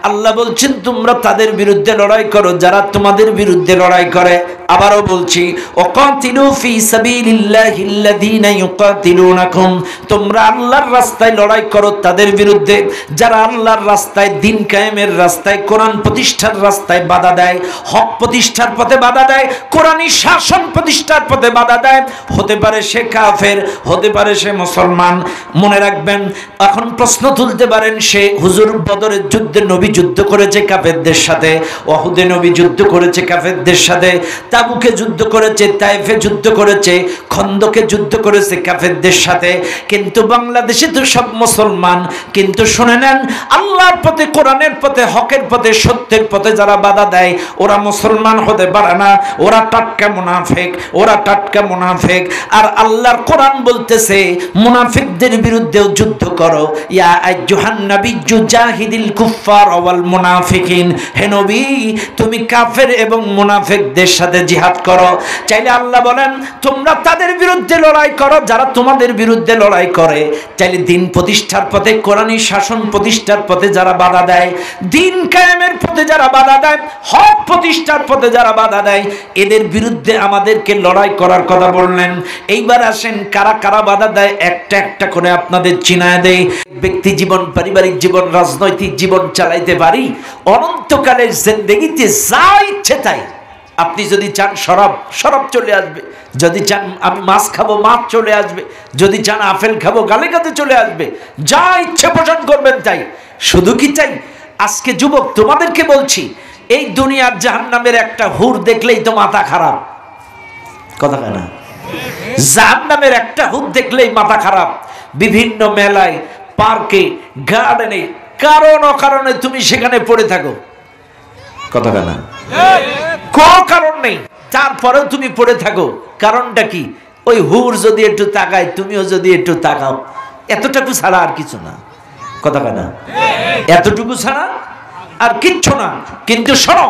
আল্লাহ বলছেন তোমরা তাদের বিরুদ্ধে লড়াই করো যারা তোমাদের বিরুদ্ধে লড়াই করে। আবারও বলছি, ওয়াকাতিলু ফি সাবিলিল্লাহিল্লাযীনা ইউকাতিলুনাকুম, তোমরা আল্লাহর রাস্তায় লড়াই করো তাদের বিরুদ্ধে যারা আল্লাহর রাস্তায়, দিন কায়েমের রাস্তায়, কোরআন প্রতিষ্ঠার রাস্তায় বাধা দেয়, হক প্রতিষ্ঠার পথে বাধা দেয়, কোরআনী শাসন প্রতিষ্ঠার পথে বাধা দেয়। হতে পারে সে কাফের, হতে পারে সে মুসলমান। মনে রাখবেন, এখন প্রশ্ন তুলতে পারেন সে হুজুর বদরের যুদ্ধে নবী যুদ্ধ করেছে কাফেরদের সাথে, ওহুদে নবী যুদ্ধ করেছে কাফেরদের সাথে, তাবুকে যুদ্ধ করেছে, তায়েফে যুদ্ধ করেছে, খন্দকে যুদ্ধ করেছে কাফেরদের সাথে, কিন্তু বাংলাদেশে তো সব মুসলমান। কিন্তু শুনে নেন, আল্লাহর পথে, কোরআনের পথে, হকের পথে, সত্যের পথে যারা বাধা দেয় ওরা মুসলমান হতে পারে না, ওরা টাটকা মুনাফিক, ওরা টাটকা মুনাফিক। আর আল্লাহর কোরআন বলতেছে মুনাফিকদের বিরুদ্ধেও যুদ্ধ করো। ইয়া আইয়ুহান নাবিয়্যু জাহিদিল কুফফার ওয়াল মুনাফিকিন, হে নবী তুমি কাফের এবং মুনাফিকদের সাথে জিহাদ করো। চাইলে আল্লাহ বলেন তোমরা তাদের বিরুদ্ধে লড়াই করো যারা তোমাদের বিরুদ্ধে লড়াই করে। চাইলে দিন প্রতিষ্ঠার পথে, কোরআনী শাসন প্রতিষ্ঠার পথে যারা বাধা দেয়, দিন কায়েমের পথে যারা বাধা দেয়, হক প্রতিষ্ঠার পথে যারা বাধা দেয়, এদের বিরুদ্ধে আমাদেরকে লড়াই করার কথা বললেন। এইবার আসেন কারা কারা বাধা দেয় একটা একটা করে আপনাদের চিনায় দেই। ব্যক্তি জীবন, পারিবারিক জীবন, রাজনৈতিক জীবন চালাইতে পারি, অনন্তকালের জিন্দেগিতে যা ইচ্ছে তাই। আপনি যদি চান শরাব, শরাব চলে আসবে। যদি চান আমি মাছ খাবো, মাছ চলে আসবে। যদি চান আপেল খাবো, গালে গালে চলে আসবে। যা ইচ্ছে পোষণ করবেন তাই। শুধু কি চাই? আজকে যুবক তোমাদেরকে বলছি, এই দুনিয়ার জাহান্নামের একটা হুর দেখলেই তো মাথা খারাপ। কথা কেনা? জাহান্নামের একটা হুর দেখলেই মাথা খারাপ। বিভিন্ন মেলায়, পার্কে, গার্ডেনে, কারণ অকারণে তুমি সেখানে পড়ে থাকো। কথা কেনা? কোনো কারণ নেই, তারপরেও তুমি পড়ে থাকো। কারণটা কি? ওই হুর যদি একটু তাকায়, তুমিও যদি একটু তাকাও, এতটুকু ছাড়া আর কিছু না। কথা কেনা? এতটুকু ছাড়া আর কিচ্ছু না। কিন্তু শোনো,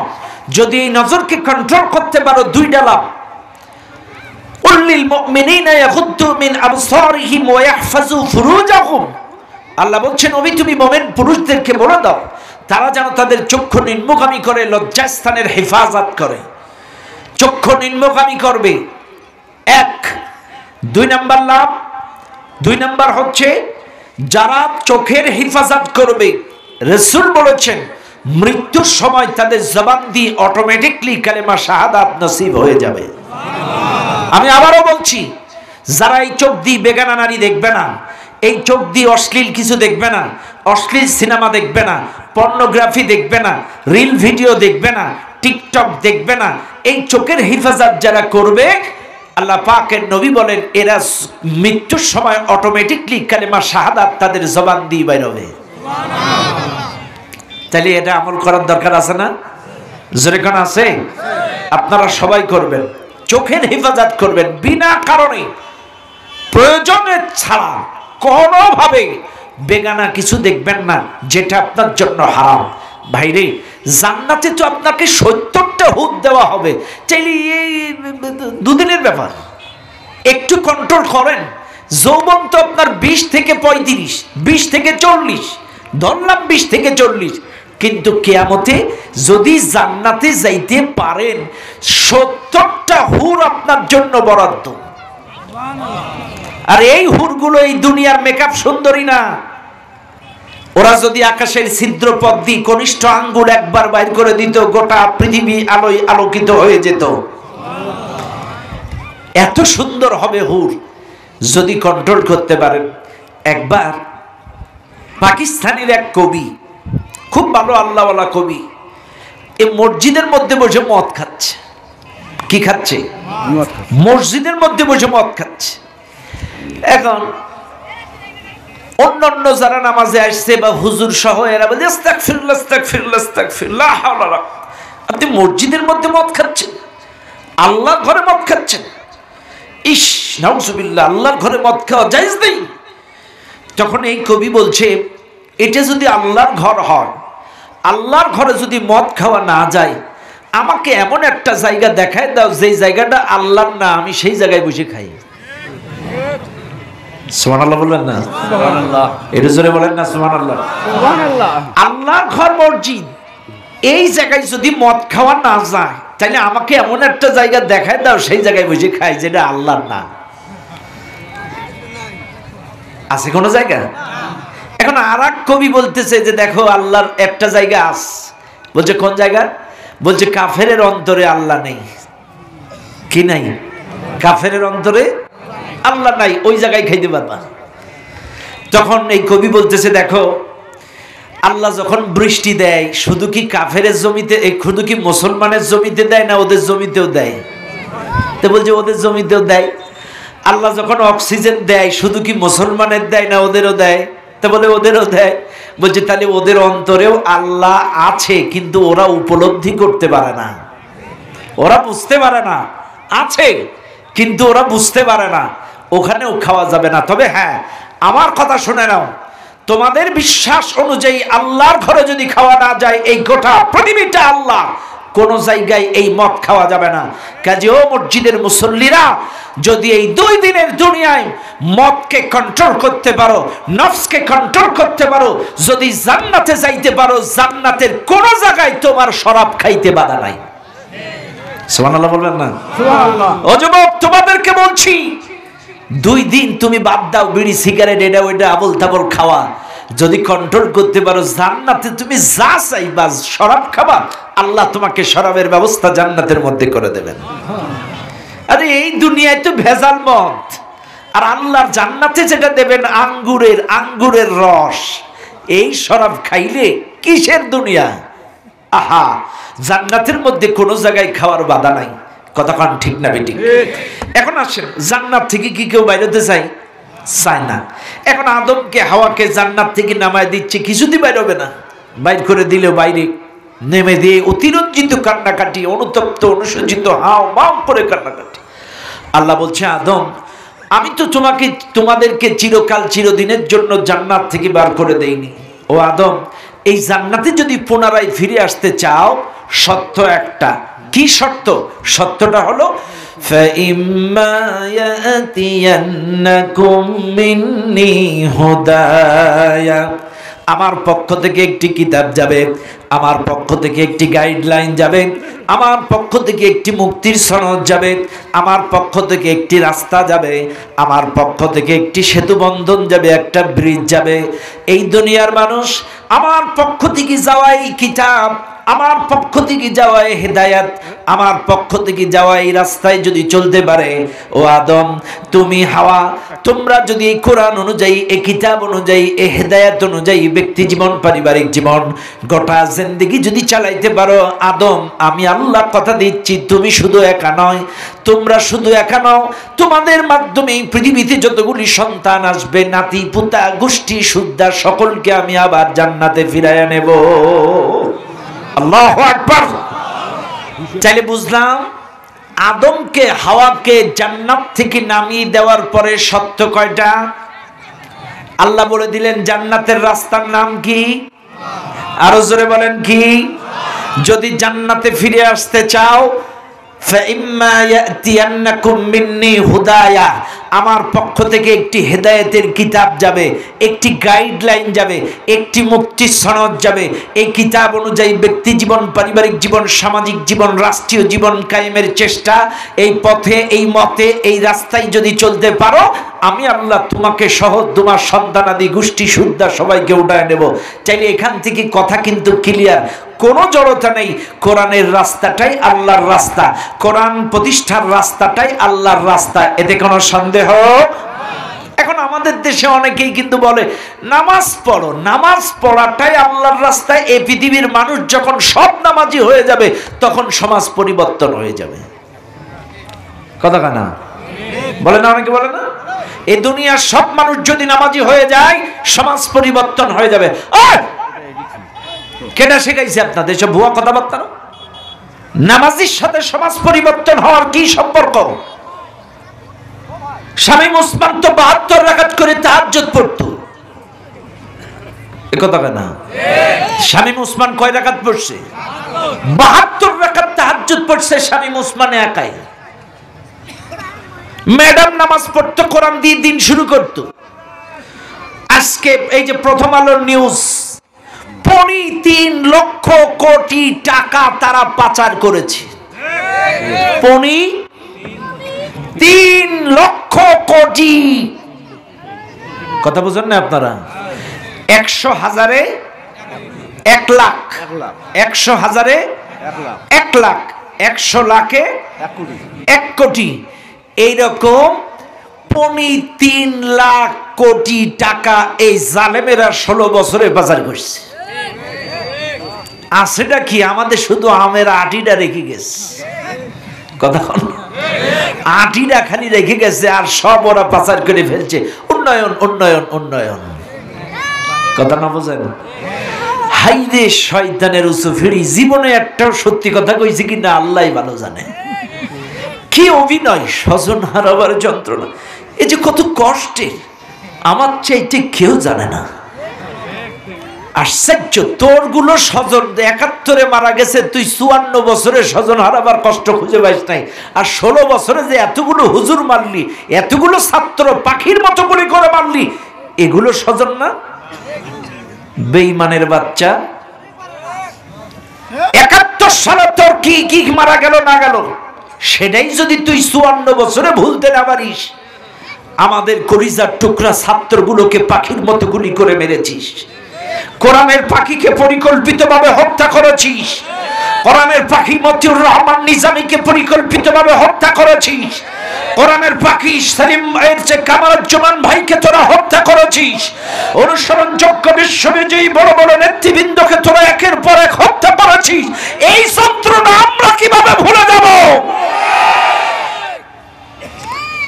যদি এই নজরকে কন্ট্রোল করতে পারো, দুইটা লাভ। উল্লিল মুমিনিনা ইয়াগুদ্দু মিন আবসারিহিম ওয়া ইয়াহফাজু ফুরুজাহুম, আল্লাহ বলছেন নবী তুমি মুমিন পুরুষদেরকে বলে দাও তারা যেন তাদের চক্ষু নিম্নগামী করে, লজ্জাস্থানের হেফাজত করে। চক্ষু নিম্নগামী করবে, এক। দুই নাম্বার লাভ, দুই নাম্বার হচ্ছে যারা চোখের হেফাজত করবে, রাসূল বলেছেন মৃত্যুর সময় তাদের জবান দিয়ে অটোমেটিকলি কালেমা শাহাদাত নসিব হয়ে যাবে। আমি আবারও বলছি, যারা এই চোখ দিয়ে বেগানা নারী দেখবে না, এই চোখ দিয়ে অশ্লীল কিছু দেখবে না, অশ্লীল সিনেমা দেখবে না, পর্নোগ্রাফি দেখবে না, রিল ভিডিও দেখবে না, টিকটক দেখবে না, এই চোখের হেফাজত যারা করবে, আল্লাহ পাকের নবী বলেন এরা মৃত্যুর সময় অটোমেটিকলি কালেমা শাহাদাত তাদের জবান দিয়ে বের হবে। তাহলে এটা আমল করার দরকার আছে না? জোরে কোন আছে? আপনারা সবাই করবেন, চোখের হেফাজত করবেন, বিনা কারণে প্রয়োজনে ছাড়া কোনোভাবে বেগানা কিছু দেখবেন না যেটা আপনার জন্য হারাম। ভাইরে, জান্নাতে তো আপনাকে ৭০টা হুদ দেওয়া হবে, চাইলে এই দুদিনের ব্যাপার। একটু কন্ট্রোল করেন। যৌবন তো আপনার ২০ থেকে ৩৫, ২০ থেকে ৪০, ধরলাম ২০ থেকে ৪০, কিন্তু কিয়ামতে যদি জান্নাতে যাইতে পারেন ৭০টা হুর আপনার জন্য বরাদ্দ। আর এই হুরগুলো এই দুনিয়ার মেকআপ সুন্দরী না। ওরা যদি আকাশের ছিদ্র পথ দিয়ে কনিষ্ঠ আঙ্গুল একবার বাইর করে দিত, গোটা পৃথিবী আলোয় আলোকিত হয়ে যেত। এত সুন্দর হবে হুর যদি কন্ট্রোল করতে পারেন। একবার পাকিস্তানের এক কবি, খুব ভালো আল্লাহওয়ালা কবি, এই মসজিদের মধ্যে বসে মদ খাচ্ছে। কি খাচ্ছে? মসজিদের মধ্যে বসে মদ খাচ্ছে। এখন অন্যান্য যারা নামাজে আসছে বা হুজুর সহ এরা বলে আস্তাগফিরুল্লাহ, আস্তাগফিরুল্লাহ, আস্তাগফিরুল্লাহ, লা হাওলা ওয়ালা কুওয়াতা। আপনি মসজিদের মধ্যে মদ খাচ্ছেন, আল্লাহর ঘরে মদ খাচ্ছেন। ইস, নাউজুবিল্লাহ, আল্লাহর ঘরে মদ খাওয়া জায়েজ নেই। তখন এই কবি বলছে, এটা যদি আল্লাহর ঘর হয়, আল্লাহর ঘরে যদি মদ খাওয়া না যায়, আমাকে এমন একটা জায়গা দেখায় দাও যেই জায়গাটা আল্লাহর না, আমি সেই জায়গায় বসে খাই। সুবহানাল্লাহ বলবেন না? সুবহানাল্লাহ। এটা জোরে বলেন না সুবহানাল্লাহ। সুবহানাল্লাহ। আল্লাহর ঘর মসজিদ, এই জায়গায় যদি মদ খাওয়া না যায় তাহলে আমাকে এমন একটা জায়গা দেখায় দাও সেই জায়গায় বসে খাই যেটা আল্লাহর না। আছে কোন জায়গা? এখন আর এক কবি বলতেছে যে দেখো আল্লাহর একটা জায়গা আছে। বলছে কোন জায়গা? বলছে কাফেরের অন্তরে আল্লাহ নেই। কি নাই? কাফেরের অন্তরে আল্লাহ নাই, ওই জায়গায় খাইতে পারবা। তখন এই কবি বলতেছে দেখো আল্লাহ যখন বৃষ্টি দেয় শুধু কি কাফেরের জমিতে, শুধু কি মুসলমানের জমিতে দেয় না ওদের জমিতেও দেয়? তো বলছে ওদের জমিতেও দেয়। আল্লাহ যখন অক্সিজেন দেয় শুধু কি মুসলমানের দেয় না ওদেরও দেয়? তো বলে ওদেরও দেয়। বলছে তাহলে ওদের অন্তরেও আল্লাহ আছে কিন্তু ওরা উপলব্ধি করতে পারে না, ওরা বুঝতে পারে না। আছে কিন্তু ওরা বুঝতে পারে না, ওখানেও খাওয়া যাবে না। তবে হ্যাঁ, আমার কথা শুনে নাও, তোমাদের বিশ্বাস অনুযায়ী আল্লাহর ঘরে যদি খাওয়া না যায়, এই গোটা পৃথিবীটা আল্লাহ, কোন জায়গায় এই মদ খাওয়া যাবে না। কাজে ও মসজিদের মুসল্লিরা, যদি এই 2 দিনের দুনিয়ায় মদকে কন্ট্রোল করতে পারো, নফসকে কন্ট্রোল করতে পারো, যদি জান্নাতে যাইতে পারো, জান্নাতের কোন জায়গায় তোমার শরাব খাইতে বাধা নাই। সুবহানাল্লাহ বলবেন না? সুবহানাল্লাহ। ও যুবক, তোমাদেরকে বলছি 2 দিন তুমি বাদ দাও বিড়ি সিগারেট এটা ওইটা আবল তাবল খাওয়া, যদি কন্ট্রোল করতে পারো জান্নাতে তুমি যা চাইবা শরাব খাবা, আল্লাহ তোমাকে শরাবের ব্যবস্থা জান্নাতের মধ্যে করে দেবেন। আরে এই দুনিয়ায় তো ভেজাল মদ, আর আল্লাহর জান্নাতে যেটা দেবেন আঙ্গুরের রস, এই শরাব খাইলে কিসের দুনিয়া? আহা, জান্নাতের মধ্যে কোনো জায়গায় খাওয়ার বাধা নাই। কতক্ষণ ঠিক না বেটি? এখন আসেন, জান্নাত থেকে কি কেউ বাইরেতে চায় না? এখন আদমকে হাওয়াকে জান্নাত থেকে নামায় দিচ্ছে, কিছুতেই বাইর হবে না। বাইর করে দিলেও বাইরে নেমে দিয়ে অতিরঞ্জিত কান্নাকাটি, অনুতপ্ত অনুসজ্জিত হাও মাও করে কান্নাকাটি। আল্লাহ বলছে আদম, আমি তো তোমাদেরকে চিরকাল চিরদিনের জন্য জান্নাত থেকে বার করে দেইনি। ও আদম, এই জান্নাতে যদি পুনরায় ফিরে আসতে চাও, সত্য একটা। কি শর্ত? সত্যটা হলো فَإِمَّا يَأْتِيَنَّكُم مِّنِّي هُدًى, আমার পক্ষ থেকে একটি কিতাব যাবে, আমার পক্ষ থেকে একটি গাইডলাইন যাবে, আমার পক্ষ থেকে একটি মুক্তির সনদ যাবে, আমার পক্ষ থেকে একটি রাস্তা যাবে, আমার পক্ষ থেকে একটি সেতু বন্ধন যাবে, একটা ব্রিজ যাবে। এই দুনিয়ার মানুষ আমার পক্ষ থেকে যাওয়া এই কিতাব, আমার পক্ষ থেকে যাওয়া এই হেদায়াত, আমার পক্ষ থেকে যাওয়া এই রাস্তায় যদি চলতে পারে, ও আদম তুমি হাওয়া, তোমরা যদি এই কোরআন অনুযায়ী, এই কিতাব অনুযায়ী, এই হেদায়াত অনুযায়ী ব্যক্তি জীবন, পারিবারিক জীবন, গোটা জিন্দেগি যদি চালাইতে পারো, আদম আমি আল্লাহ কথা দিচ্ছি, তুমি শুধু একা নয়, তোমরা শুধু একা নও, তোমাদের মাধ্যমে এই পৃথিবীতে যতগুলি সন্তান আসবে, নাতি পুতা গোষ্ঠী সুদ্ধা, সকলকে আমি আবার জান্নাতে ফিরাইয়া নেব। আল্লাহু আকবার। চাইলে বুঝলাম আদমকে হাওয়াকে জান্নাত থেকে নামিয়ে দেওয়ার পরে সত্য কয়টা? আল্লাহ বলে দিলেন জান্নাতের রাস্তার নাম কি? আরো জোরে বলেন কি? যদি জান্নাতে ফিরে আসতে চাও, فَإِمَّا يَأْتِيَنَّكُم مِّنِّي هُدًى, আমার পক্ষ থেকে একটি হেদায়েতের কিতাব যাবে, একটি গাইডলাইন যাবে, একটি মুক্তির সনদ যাবে। এই কিতাব অনুযায়ী ব্যক্তি জীবন, পারিবারিক জীবন, সামাজিক জীবন, রাষ্ট্রীয় জীবন কায়েমের চেষ্টা, এই পথে, এই মতে, এই রাস্তায় যদি চলতে পারো, আমি আল্লাহ তোমাকে সহ তোমার সন্তানাদি গোষ্ঠী সুদ্ধা সবাইকে উঠায় নেব। চাইলে এখান থেকে কথা কিন্তু ক্লিয়ার, কোনো জড়তা নেই। কোরআনের রাস্তাটাই আল্লাহর রাস্তা, কোরআন প্রতিষ্ঠার রাস্তাটাই আল্লাহর রাস্তা, এতে কোনো সন্দেহ। এখন আমাদের দেশে অনেকেই কিন্তু বলে নামাজ পড়ো, নামাজ পড়াটাই আল্লাহর রাস্তায়। এই পৃথিবীর মানুষ যখন সব নামাজি হয়ে যাবে, তখন সমাজ পরিবর্তন হয়ে যাবে। কথা কানা বলে না? অনেকে বলে না, এই দুনিয়ার সব মানুষ যদি নামাজি হয়ে যায়, সমাজ পরিবর্তন হয়ে যাবে। কেটা শেখাইছে আপনাদের সব ভুয়া কথাবার্তা? নামাজির সাথে সমাজ পরিবর্তন হওয়ার কি সম্পর্ক? শামীম ওসমান তো 72 রাকাত করে তাহাজ্জুদ পড়তো, এ কথা কেনা? শামীম ওসমান কয় রাকাত পড়ছে? 72 রাকাত তাহাজ্জুদ পড়ছে শামীম ওসমান একাই। ম্যাডাম নামাজ পড়তো, কোরআন দিয়ে দিন শুরু করতো। আজকে এই যে প্রথম আলোর নিউজ, 3 লক্ষ কোটি টাকা তারা পাচার করেছে। 3 লক্ষ কোটি। কথা বুঝেন না আপনারা? 100,000-এ 1 লাখ, 100,000-এ 1 লাখ, 100 লাখে 1 কোটি, এইরকম 3 লাখ কোটি টাকা এই জালেমেরা 16 বছরে পাচার করছে। আছেটা কি? আমাদের শুধু আমের আটিটা রেখে গেছে। কথা বল, আটিটা খালি রেখে গেছে, আর সব ওরা পাচার করে ফেলছে। উন্নয়ন উন্নয়ন উন্নয়ন। কথা না বোঝেন? হাইরে শয়তানের উসুফিরি, জীবনে একটাও সত্যি কথা কইছে কিনা আল্লাহই ভালো জানে। কি অভিনয়, স্বজন হারাবার যন্ত্রণা, এই যে কত কষ্টের, আমার চাইতে কেউ জানে না। আশ্চর্য, তোর গুলো স্বজন 71-এ মারা গেছে, তুই 54 বছরে স্বজন হারাবার কষ্ট খুঁজে পাইস নাই। আর 16 বছরে যে এতগুলো হুজুর মারলি, এতগুলো ছাত্র পাখির মতো করে মারলি, এগুলো স্বজন না? বেঈমানের বাচ্চা। 71 সালে তোর কি কি মারা গেল না গেল, সেটাই যদি তুই 54 বছরে ভুলতে না পারিস, আমাদের কলিজার টুকরা ছাত্রগুলোকে পাখির মতো গুলি করে মেরেছিস। কোরআনের পাখিকে পরিকল্পিতভাবে হত্যা করেছিস। কোরআনের পাখি মতিউর রহমান নিজামীকে পরিকল্পিতভাবে হত্যা করেছিস। কোরআনের পাখি সেলিম এর যে কামারুজ্জামান ভাইকে তোরা হত্যা করেছিস। অনুসরণযোগ্য বিশ্ববিজয়ী বড় বড় নেতৃবৃন্দকে তোরা একের পর এক হত্যা করেছিস। এই যন্ত্রণা আমরা কিভাবে ভুলে যাব?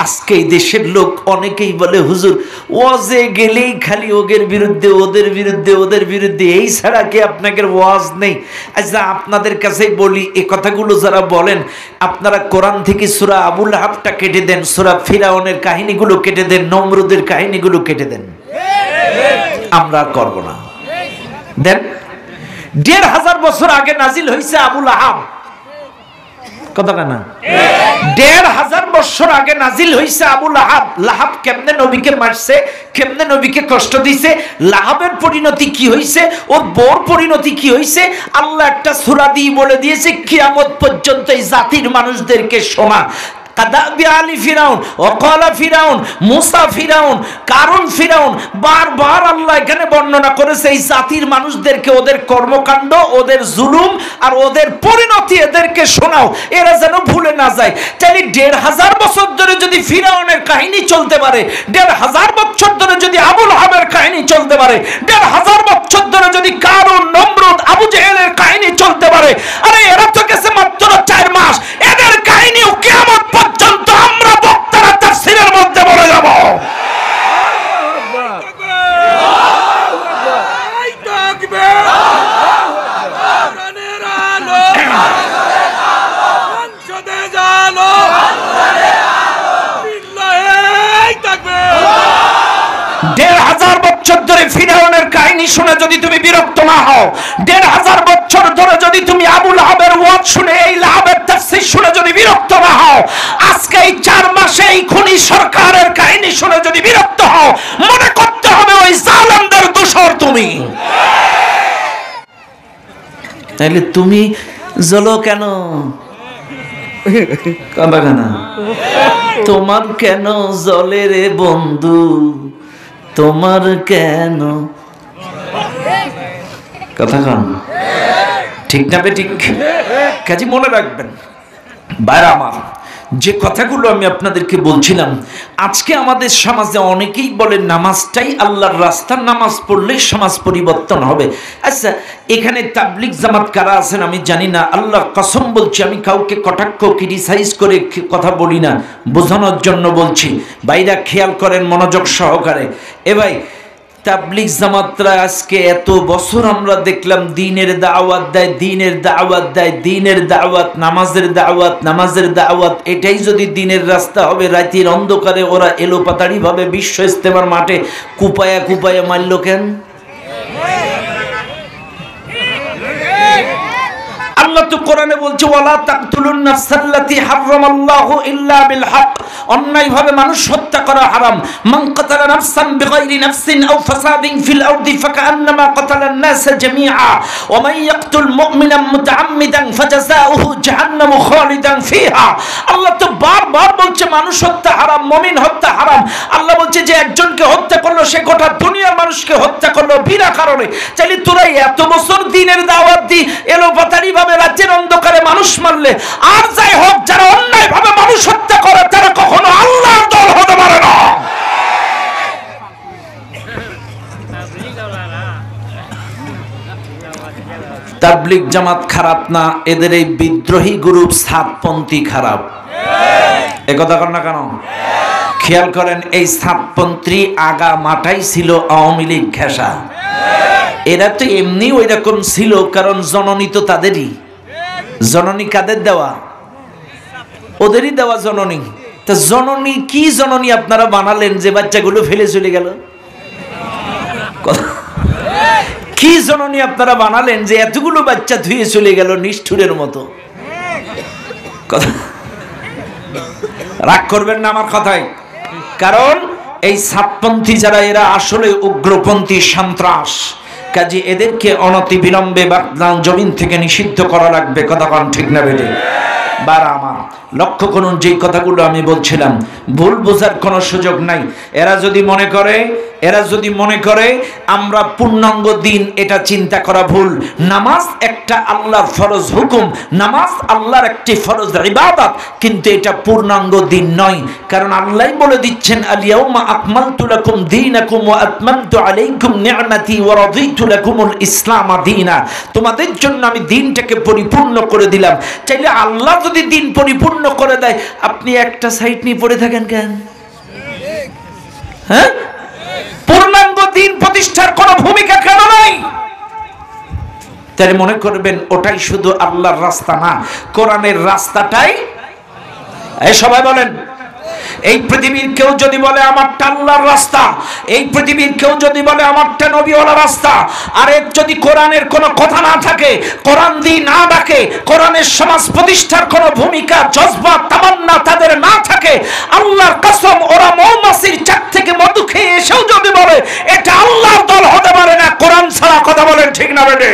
আজকে এই দেশের লোক অনেকেই বলে হুজুর ওয়াজে গেলেই খালি ওদের বিরুদ্ধে ওদের বিরুদ্ধে ওদের বিরুদ্ধে, এই ছাড়া কি আপনাদের ওয়াজ নেই? আচ্ছা আপনাদের কাছেই বলি, এই কথাগুলো যারা বলেন, আপনারা কোরআন থেকে সূরা আবু লাহাবটা কেটে দেন, সূরা ফিরাউনের কাহিনীগুলো কেটে দেন, নমরুদের কাহিনীগুলো কেটে দেন। আমরা করব না। দেন, 1500 বছর আগে নাজিল হয়েছে আবু লাহাব। কথাটা না, 1500 বছর আগে নাজিল হইছে আবু লাহাব। লাহাব কেমনে নবীকে মারছে, কেমনে নবীকে কষ্ট দিছে, লাহাবের পরিণতি কি হইছে, ওর বোর পরিণতি কি হইছে, আল্লাহ একটা সূরা দিয়ে বলে দিয়েছে কিয়ামত পর্যন্ত এই জাতির মানুষদেরকে শোনা। কাদাবি আলী ফিরাউন, ওয়াকালা ফিরাউন, মুসা ফিরাউন, কারুন ফিরাউন, বারবার আল্লাহ এখানে বর্ণনা করেছে এই জাতির মানুষদেরকে, ওদের কর্মকাণ্ড, ওদের জুলুম আর ওদের পরিণতি এদেরকে শোনাও, এরা যেন ভুলে না যায়। তাহলে 1500 বছর ধরে যদি ফিরাউনের কাহিনী চলতে পারে, 1500 বছর ধরে যদি আবু লাহাবের কাহিনী চলতে পারে, 1500 বছর ধরে যদি কারুন, নমরুদ, আবু জেহেলের কাহিনী চলতে পারে, আরে এরা তো গেছে মাত্র 4 মাস, এদের কাহিনীও কিয়ামত পর্যন্ত আমরা বক্তারা তাফসীরের মধ্যে বলে যাব। ফিরাউনের কাহিনী শুনে যদি তুমি বিরক্ত না হও, 1500 বছর ধরে যদি তুমি আবু লাহাবের ওয়াজ শুনে, এই লাহাবের তাফসীর শুনে যদি বিরক্ত না হও, আজকে এই 4 মাসে এই খুনি সরকারের কাহিনী শুনে যদি বিরক্ত হও, মনে করতে হবে ওই জালেমদের দোষর তুমি। তাইলে তুমি জ্বলো কেন? কাঁদা না, তোমার কেন জ্বলে রে বন্ধু, তোমার কেন? কথা কন ঠিক না বে ঠিক? কাজে মনে রাখবেন ভাইরা আমার, যে কথাগুলো আমি আপনাদেরকে বলছিলাম, আজকে আমাদের সমাজে অনেকেই বলে নামাজটাই আল্লাহর রাস্তা, নামাজ পড়লেই সমাজ পরিবর্তন হবে। আচ্ছা, এখানে তাবলিগ জামাত কারা আছেন আমি জানি না, আল্লাহর কসম বলছি, আমি কাউকে কটাক্ষ ক্রিটিসাইজ করে কথা বলি না, বোঝানোর জন্য বলছি। ভাইরা খেয়াল করেন মনোযোগ সহকারে। এ ভাই, তাবলিগ জামাতরা আজকে এত বছর আমরা দেখলাম দ্বীনের দাওয়াত দেয়, দ্বীনের দাওয়াত দেয়, দ্বীনের দাওয়াত, নামাজের দাওয়াত, নামাজের দাওয়াত, এটাই যদি দ্বীনের রাস্তা হবে, রাতের অন্ধকারে ওরা এলোপাতাড়ি ভাবে বিশ্ব ইজতেমার মাঠে কুপায়া কুপায়া মারল কেন? আল্লাহ তো কোরআনে বলছে ওয়ালা তাকতুলুন নাফসাল্লাতী হারামাল্লাহু ইল্লা বিল হক, অন্যায়ভাবে মানুষ হত্যা করা হারাম। মান কাতালা নাফসান বিগাইরি নাফসিন আও ফাসাদিন ফিল আরদি ফাকান্নামা কাতালান নাস জামিআ ওয়া মান ইয়াকতুল মুমিনান মুতাআম্মিদান ফাজাযাউহু জাহান্নামু খালিদান ফিহা। আল্লাহ তো বারবার বলছে মানুষ হত্যা হারাম, মুমিন হত্যা হারাম। আল্লাহ বলছে যে একজনকে হত্যা করলো সে গোটা দুনিয়ার মানুষকে হত্যা করলো বিনা কারণে। চাইলে তোরা এত বছর দিনের দাওয়াত দি এলোপাতাড়ি ভাবে রাজ্যের অন্ধকারে মানুষ মারলে, আর যাই হোক যারা অন্যায় ভাবে মানুষ হত্যা করে তারা কখনো আল্লাহর দল হতে পারে না। তাবলীগ জামাত খারাপ না, এদের এই বিদ্রোহী গ্রুপ সাতপন্থী খারাপ। একথা কর না কেন? খেয়াল করেন, এই সাতপন্থী আগা মাটাই ছিল আওয়ামী লীগ ঘেঁষা। এরা তো এমনি ওই রকম ছিল, কারণ জননী তো তাদেরই। জননী কাদের দেওয়া? ওদেরই দেওয়া জননী। তা জননী কি জননী আপনারা বানালেন যে বাচ্চাগুলো ফেলে চলে গেল? কি জননী আপনারা বানালেন যে এতগুলো বাচ্চা ধুয়ে চলে গেল নিষ্ঠুরের মতো? রাগ করবেন না আমার কথায়, কারণ এই সাতপন্থী যারা এরা আসলে উগ্রপন্থী সন্ত্রাস। কাজে এদেরকে অনতিবিলম্বে বাগদান জমিন থেকে নিষিদ্ধ করা লাগবে। কথা কন ঠিক না বেটে? বারা আমার লক্ষ্য করুন, যে কথাগুলো আমি বলছিলাম ভুল বোঝার কোনো সুযোগ নাই। এরা যদি মনে করে আমরা পূর্ণাঙ্গ দিন, এটা চিন্তা করা ভুল। নামাজ একটা আল্লাহর ফরজ হুকুম, নামাজ আল্লাহর একটি ফরজ ইবাদত, কিন্তু এটা পূর্ণাঙ্গ দিন নয়। কারণ আল্লাহই বলে দিচ্ছেন আল-ইয়াউমা আকমালতু লাকুম দীনাকুম ওয়া আতমামতু আলাইকুম নি'মাতি ওয়া রাদিতু লাকুমুল ইসলাম দীনা। তোমাদের জন্য আমি দিনটাকে পরিপূর্ণ করে দিলাম। চাইলে আল্লাহ যদি দিন পরিপূর্ণ করে দেয়, আপনি একটা সাইড নিয়ে পড়ে থাকেন কেন? হ্যাঁ, পূর্ণাঙ্গ দিন প্রতিষ্ঠার কোনো ভূমিকা কেন নাই? তাই মনে করবেন ওটাই শুধু আল্লাহর রাস্তা না, কোরআনের রাস্তাটাই। এই সবাই বলেন, এই পৃথিবীর কেউ যদি বলে আমারটা আল্লাহর রাস্তা, এই পৃথিবীর কেউ যদি বলে আমারটা নবীওয়ালা রাস্তা, আর এর যদি কোরআনের কোনো কথা না থাকে, কোরআন দিয়ে না ডাকে, কোরআনের সমাজ প্রতিষ্ঠার কোনো ভূমিকা জজবা তামান্না তাদের না থাকে, আল্লাহর কসম ওরা মৌমাছির চাক থেকে মধু খেয়ে এসেও যদি বলে এটা আল্লাহর দল হতে পারে না। কোরআন ছাড়া। কথা বলেন ঠিক না বেটে?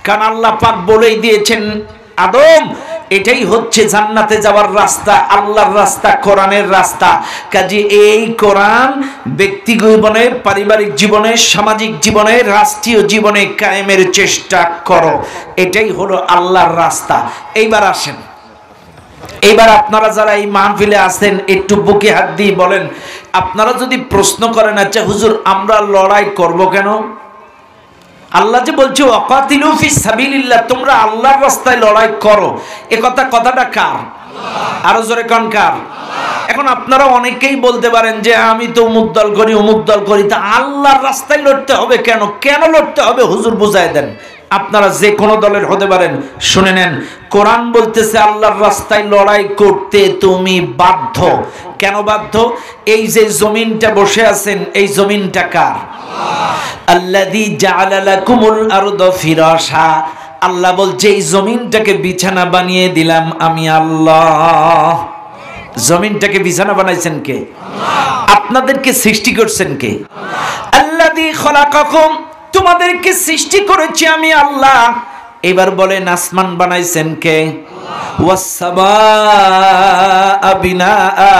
কারণ আল্লাহ পাক বলেই দিয়েছেন আদম এটাই হচ্ছে জান্নাতে যাওয়ার রাস্তা, আল্লাহর রাস্তা, কোরআনের রাস্তা। কাজে এই কোরআন ব্যক্তি জীবনে, পারিবারিক জীবনে, সামাজিক জীবনে, রাষ্ট্রীয় জীবনে কায়েমের চেষ্টা করো। এটাই হলো আল্লাহর রাস্তা। এইবার আসেন, এইবার আপনারা যারা এই মাহফিলে আছেন একটু বুকে হাত দিয়ে বলেন, আপনারা যদি প্রশ্ন করেন আচ্ছা হুজুর আমরা লড়াই করব কেন? আল্লাহ যে বলছে ওয়াকাতিলু ফি সাবিলিল্লাহ, তোমরা আল্লাহর রাস্তায় লড়াই করো, কথাটা কার? আরো জোরে কোন কার? এখন আপনারা অনেকেই বলতে পারেন যে আমি তো অমুক দল করি অমুক দল করি, তা আল্লাহর রাস্তায় লড়তে হবে কেন? কেন লড়তে হবে হুজুর বুঝায় দেন। আপনারা যে কোনো দলের হতে পারেন, শুনে নেন, কোরআন বলতেছে আল্লাহর রাস্তায় লড়াই করতে তুমি বাধ্য। কেন বাধ্য? এই যে জমিনটা বসে আছেন, এই জমিনটা কার? আল্লাযী জাআলা লাকুমুল আরদা ফিরাশা। আল্লাহ বলছে এই জমিনটাকে বিছানা বানিয়ে দিলাম আমি আল্লাহ। জমিনটাকে বিছানা বানাইছেন কে? আপনাদেরকে সৃষ্টি করছেন কে? আল্লাযী খলাকাকুম, তোমাদেরকে সৃষ্টি করেছি আমি আল্লাহ। এবার বলেন আসমান বানাইছেন কে? ওয়াস সামাআ বিনাআ,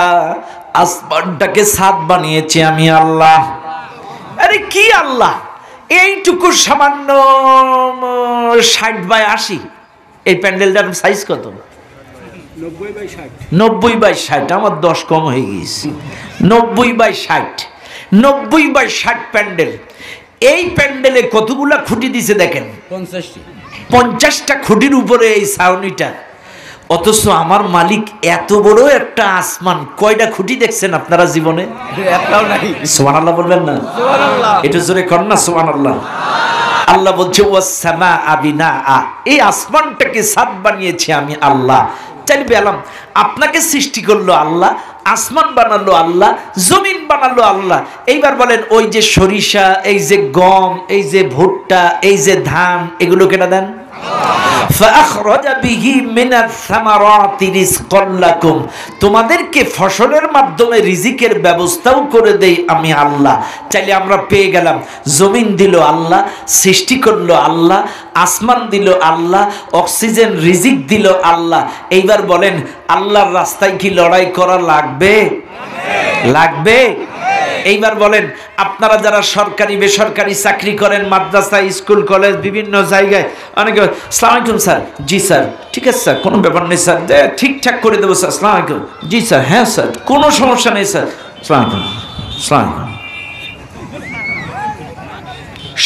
আসমানটাকে ছাদ বানিয়েছি আমি আল্লাহ। আরে কি আল্লাহ? এইটুকু সামান্য 60/80। এই প্যান্ডেলটার সাইজ কত? 90/60। আমার 10 কম হয়ে গেছে। 90/60, 90/60 প্যান্ডেল। এই প্যান্ডেলে কতগুলা খুঁটি দিছে দেখেন? 50টা খুঁটির উপরে এই ছাউনিটা। অথচ আমার মালিক এত বড় একটা আসমান, কয়টা খুঁটি দেখছেন আপনারা জীবনে? একটাও নাই। সুবহানাল্লাহ বলবেন না? সুবহানাল্লাহ। এটা জোরে কর না সুবহানাল্লাহ। আল্লাহ বলছে ওয়াস সামাআ বিনাআ, এই আসমানটাকে ছাদ বানিয়েছি আমি আল্লাহ। চাইলে বললাম আপনাকে সৃষ্টি করলো আল্লাহ, আসমান বানালো আল্লাহ, জমিন বানালো আল্লাহ। এইবার বলেন ওই যে সরিষা, এই যে গম, এই যে ভুট্টা, এই যে ধান, এগুলো কেনা দেন? ফাআখরাজা বিহি মিনাস সামারাতি রিজকান লাকুম, তোমাদেরকে ফসলের মাধ্যমে রিজিকের ব্যবস্থাও করে দেই আমি আল্লাহ। চাইলে আমরা পেয়ে গেলাম, জমিন দিল আল্লাহ, সৃষ্টি করলো আল্লাহ, আসমান দিল আল্লাহ, অক্সিজেন রিজিক দিল আল্লাহ। এইবার বলেন আল্লাহর রাস্তায় কি লড়াই করা লাগবে? লাগবে। এইবার বলেন আপনারা যারা সরকারি বেসরকারি চাকরি করেন, মাদ্রাসা, স্কুল, কলেজ, বিভিন্ন জায়গায় অনেকে আসসালামু আলাইকুম স্যার, জি স্যার, ঠিক আছে স্যার, কোনো ব্যাপার নেই স্যার, ঠিকঠাক করে দেবো স্যার, আসসালামু আলাইকুম, জি স্যার, হ্যাঁ স্যার, কোনো সমস্যা নেই স্যার, আসসালামু আলাইকুম, আসসালামু আলাইকুম।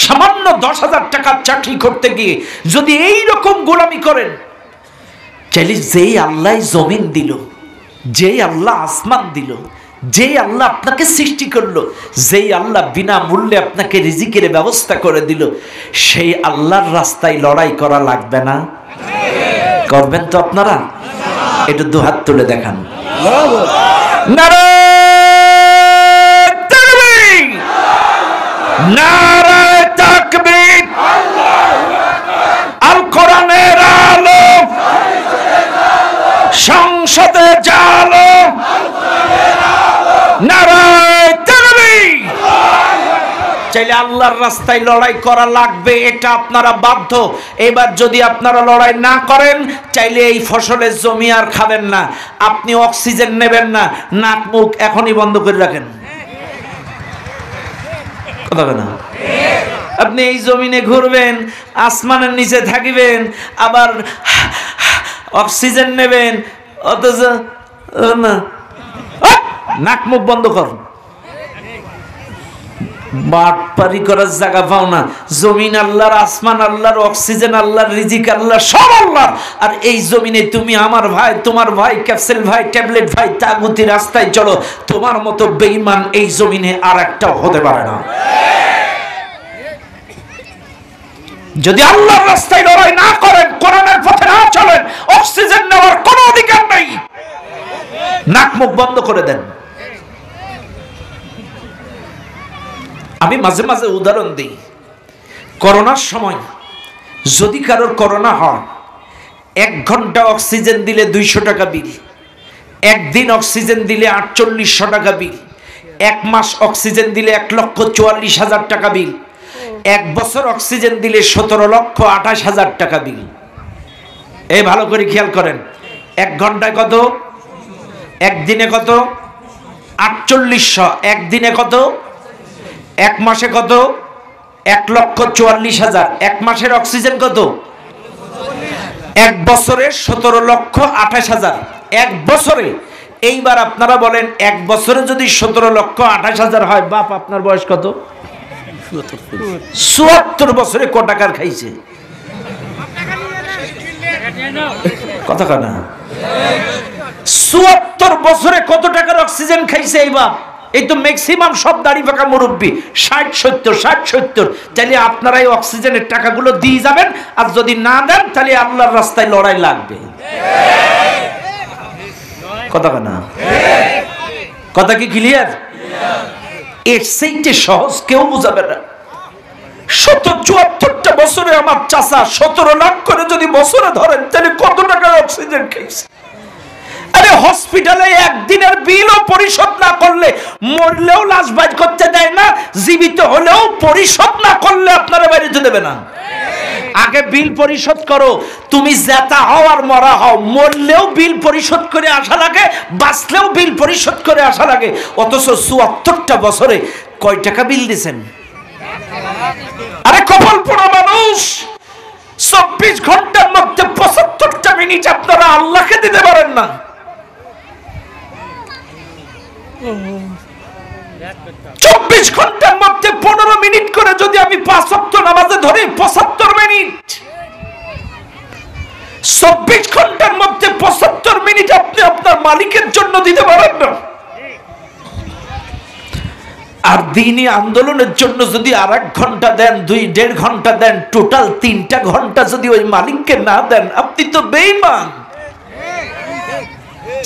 সামান্য 10,000 টাকার চাকরি করতে গিয়ে যদি এই রকম গোলামি করেন, চাইলে যেই আল্লাহ জমিন দিল, যেই আল্লাহ আসমান দিল, যেই আল্লাহ আপনাকে সৃষ্টি করলো, যেই আল্লাহ বিনা মূল্যে আপনাকে রিজিকের ব্যবস্থা করে দিল, সেই আল্লাহর রাস্তায় লড়াই করা লাগবে না? করবেন তো আপনারা? একটু দুহাত তুলে দেখান। নারে তাকবীর, নারে তাকবীর। আল কোরআনের আলো সংসদে জালো, নারায়ে তাকবীর। চাইলে আল্লাহর রাস্তায় লড়াই করা লাগবে, এটা আপনারা বাধ্য। এবার যদি আপনারা লড়াই না করেন, চাইলে এই ফসলের জমি আর খাবেন না, আপনি অক্সিজেন নেবেন না, নাক মুখ এখনই বন্ধ করে রাখেন। কথা বলেন না? আপনি এই জমিনে ঘুরবেন, আসমানের নিচে থাকিবেন, আবার অক্সিজেন নেবেন, অথচ না, নাক মুখ বন্ধ কর। বাটপারি করার জায়গা পাও না। জমিন আল্লাহর, আসমান আল্লাহর, অক্সিজেন আল্লাহর, রিজিক আল্লাহর, সব আল্লাহর। আর এই জমিনে তুমি আমার ভাই, তোমার ভাই, ক্যাপসুল ভাই, ট্যাবলেট ভাই, তাগুতি রাস্তায় চলো, তোমার মতো বেঈমান এই জমিনে আর একটাও হতে পারে না। যদি আল্লাহর রাস্তায় লড়াই না করেন, কোরআনের পথে না চলেন, অক্সিজেন নেওয়ার কোনো অধিকার নেই। নাক মুখ বন্ধ করে দেন। আমি মাঝে মাঝে উদাহরণ দিই। করোনার সময় যদি কারোর করোনা হয়, 1 ঘন্টা অক্সিজেন দিলে 200 টাকা বিল, একদিন অক্সিজেন দিলে 4800 টাকা বিল, 1 মাস অক্সিজেন দিলে 1,44,000 টাকা বিল, 1 বছর অক্সিজেন দিলে 17,28,000 টাকা বিল। এই ভালো করে খেয়াল করেন, 1 ঘন্টায় কত, একদিনে কত, 4800, একদিনে কত, 1 মাসে কত, 1,44,000। 1 মাসের অক্সিজেন কত? 1 বছরে 17,28,000। 1 বছরে। এইবার আপনারা বলেন 1 বছরে যদি 17,28,000 হয়, বাপ আপনার বয়স কত? ৭৪ বছরে ক টাকার খাইছে? কথা কানা ৭৪ বছরে কত টাকার অক্সিজেন খাইছে এই বাপ? এই তো ম্যাক্সিমাম সব দাড়ি পাকা মুরব্বী 60-70। তাহলে আপনারা এই অক্সিজেনের টাকাগুলো দিয়ে যাবেন, আর যদি না দেন তাহলে আল্লাহর রাস্তায় লড়াই লাগবে। কথা কানা কথা কি ক্লিয়ার? এর সেইটে সহজ কেউ বুঝাবে না। ৭৪টা বছরে আমার চাচা 17 লাখ করে যদি বছরে ধরেন, তাহলে কত টাকার অক্সিজেন খাইছে? আরে হসপিটালে একদিনের বিলও পরিশোধ না করলে, মরলেও লাশ বাইর করতে দেয় না, জীবিত হলেও পরিশোধ না করলে আপনারা বাইরে দেবে না। আগে বিল পরিশোধ করো। তুমি জেতা হও আর মরা হও, মরলেও বিল পরিশোধ করে আসা লাগে, বাঁচলেও বিল পরিশোধ করে আসা লাগে। অথচ ৭৪টা বছরে কয় টাকা বিল দিয়েছেন? আরে কপাল পোড়া মানুষ, ২৪ ঘন্টার মধ্যে ৭৫টা মিনিট আপনারা আল্লাহকে দিতে পারেন না। ২৪ ঘন্টার মধ্যে 15 মিনিট করে যদি আমি 5 ওয়াক্ত নামাজে ধরি, ৭৫ মিনিট। ২৪ ঘন্টার মধ্যে ৭৫ মিনিট আপনি আপনার মালিকের জন্য দিতে পারেন না। আর দ্বীনি আন্দোলনের জন্য যদি আর 1 ঘন্টা দেন, 2.5 ঘন্টা দেন, টোটাল 3টা ঘন্টা যদি ওই মালিককে না দেন, আপনি তো বেঈমান।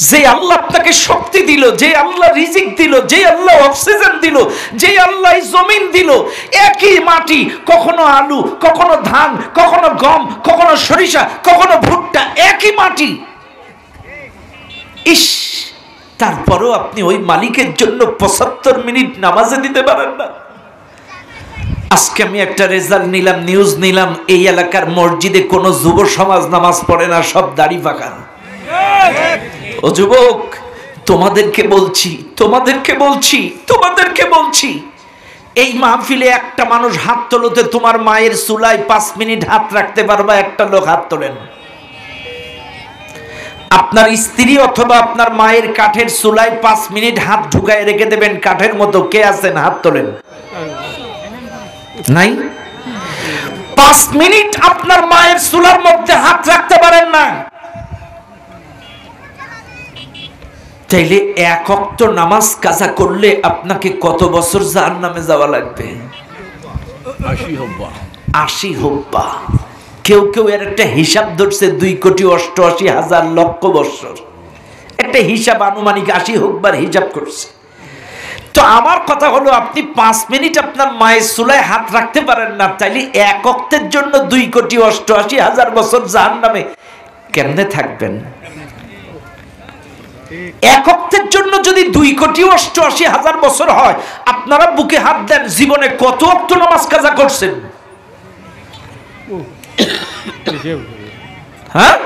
যে আল্লাহ আপনাকে শক্তি দিল, যে আল্লাহ রিজিক দিল, যে আল্লাহ অক্সিজেন দিল, যে আল্লাহ জমিন দিল, একই মাটি, কখনো আলু, কখনো ধান, কখনো গম, কখনো সরিষা, কখনো ভুট্টা, একই মাটি। ইস, তারপরেও আপনি ওই মালিকের জন্য 75 মিনিট নামাজে দিতে পারেন না। আজকে আমি একটা রেজাল্ট নিলাম, নিউজ নিলাম, এই এলাকার মসজিদে কোনো যুব সমাজ নামাজ পড়ে না, সব দাড়ি পাকা। ও যুবক, তোমাদেরকে বলছি, তোমাদেরকে বলছি, তোমাদেরকে বলছি, এই মাহফিলে একটা মানুষ হাত তোলোতে তোমার মায়ের চুলায় 5 মিনিট হাত রাখতে পারবা? একটা লোক হাত তোলেন। আপনার স্ত্রী অথবা আপনার মায়ের কাঠের চুলায় 5 মিনিট হাত ঢুকায় রেখে দেবেন কাঠের মতো, কে আছেন? হাত তোলেন। নাই? 5 মিনিট আপনার মায়ের চুলার মধ্যে হাত রাখতে পারেন না। চাইলে 1 ওয়াক্ত নামাজ কাজা করলে আপনাকে কত বছর জাহান্নামে যাওয়া লাগবে? 80 হুব্বা। কেউ কেউ এর একটা হিসাব ধরছে 2,88,000 লক্ষ বছর। একটা হিসাব আনুমানিক 80 হুব্বার হিসাব করছে। তো আমার কথা হলো, আপনি 5 মিনিট আপনার মায়ের চুলায় হাত রাখতে পারেন না, তাইলে 1 ওয়াক্তের জন্য 2,88,000 বছর জাহান্নামে কেমনে থাকবেন? 1 ওয়াক্তের জন্য যদি 2,88,000 বছর হয়, আপনারা বুকে হাত দেন, জীবনে কত ওয়াক্ত নামাজ কাজা করছেন? হ্যাঁ?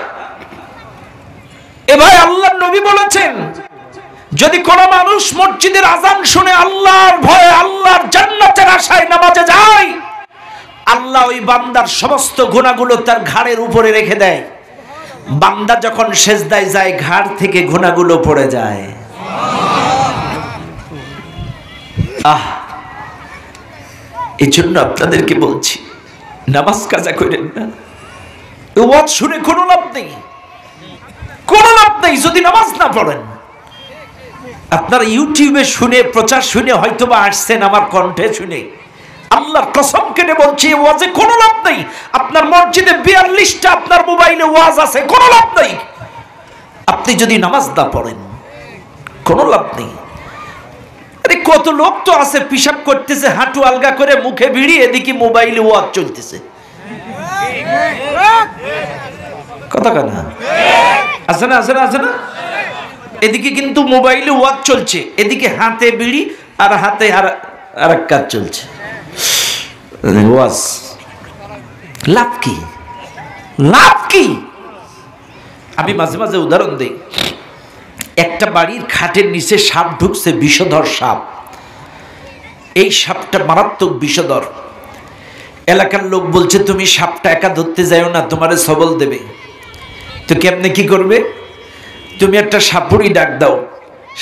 এ ভাই, আল্লাহর নবী বলেছেন, যদি কোন মানুষ মসজিদের আযান শুনে আল্লাহর ভয়ে, আল্লাহর জান্নাতের আশায় নামাজে যায়, আল্লাহ ওই বান্দার সমস্ত গুনাহগুলো তার ঘাড়ের উপরে রেখে দেয়। বান্দা যখন সেজদায় যায়, ঘাড় থেকে গুনাহগুলো পড়ে যায়। এই জন্য আপনাদেরকে বলছি, নামাজ কাজা করেন না। ওয়াজ শুনে কোনো লাভ নেই, কোনো লাভ নেই যদি নামাজ না পড়েন। আপনারা ইউটিউবে শুনে, প্রচার শুনে হয়তোবা আসছেন, আমার কণ্ঠে শুনে। আল্লাহর কসম কেটে বলছি, ওয়াজে কোনো লাভ নেই। আপনার মসজিদে 42টা আপনার মোবাইলে ওয়াজ আছে, কোনো লাভ নেই। আপনি যদি নামাজ না পড়েন, কোনো লাভ নেই। আরে কত লোক তো আছে, পিশাব করতেছে হাঁটু আলগা করে, মুখে বিড়ি, এদিকে মোবাইলে ওয়াজ চলতেছে। কথা কেন? আছে না, আছে না, আছে না? এদিকে কিন্তু মোবাইলে ওয়াজ চলছে, এদিকে হাতে বিড়ি আর হাতে আর এক কাজ চলছে। ওয়াজ লাভ কি? লাভ কি? আমি মাঝে মাঝে উদাহরণ দেই। একটা বাড়ির খাটের নিচে সাপ ঢুকছে, বিষধর সাপ। এই সাপটা মারাত্মক বিষধর। এলাকার লোক বলছে, তুমি সাপটা একা ধরতে যাও না, তোমারে সবল দেবে। তো কেমনে কি করবে? তুমি একটা সাপুড়ি ডাক দাও,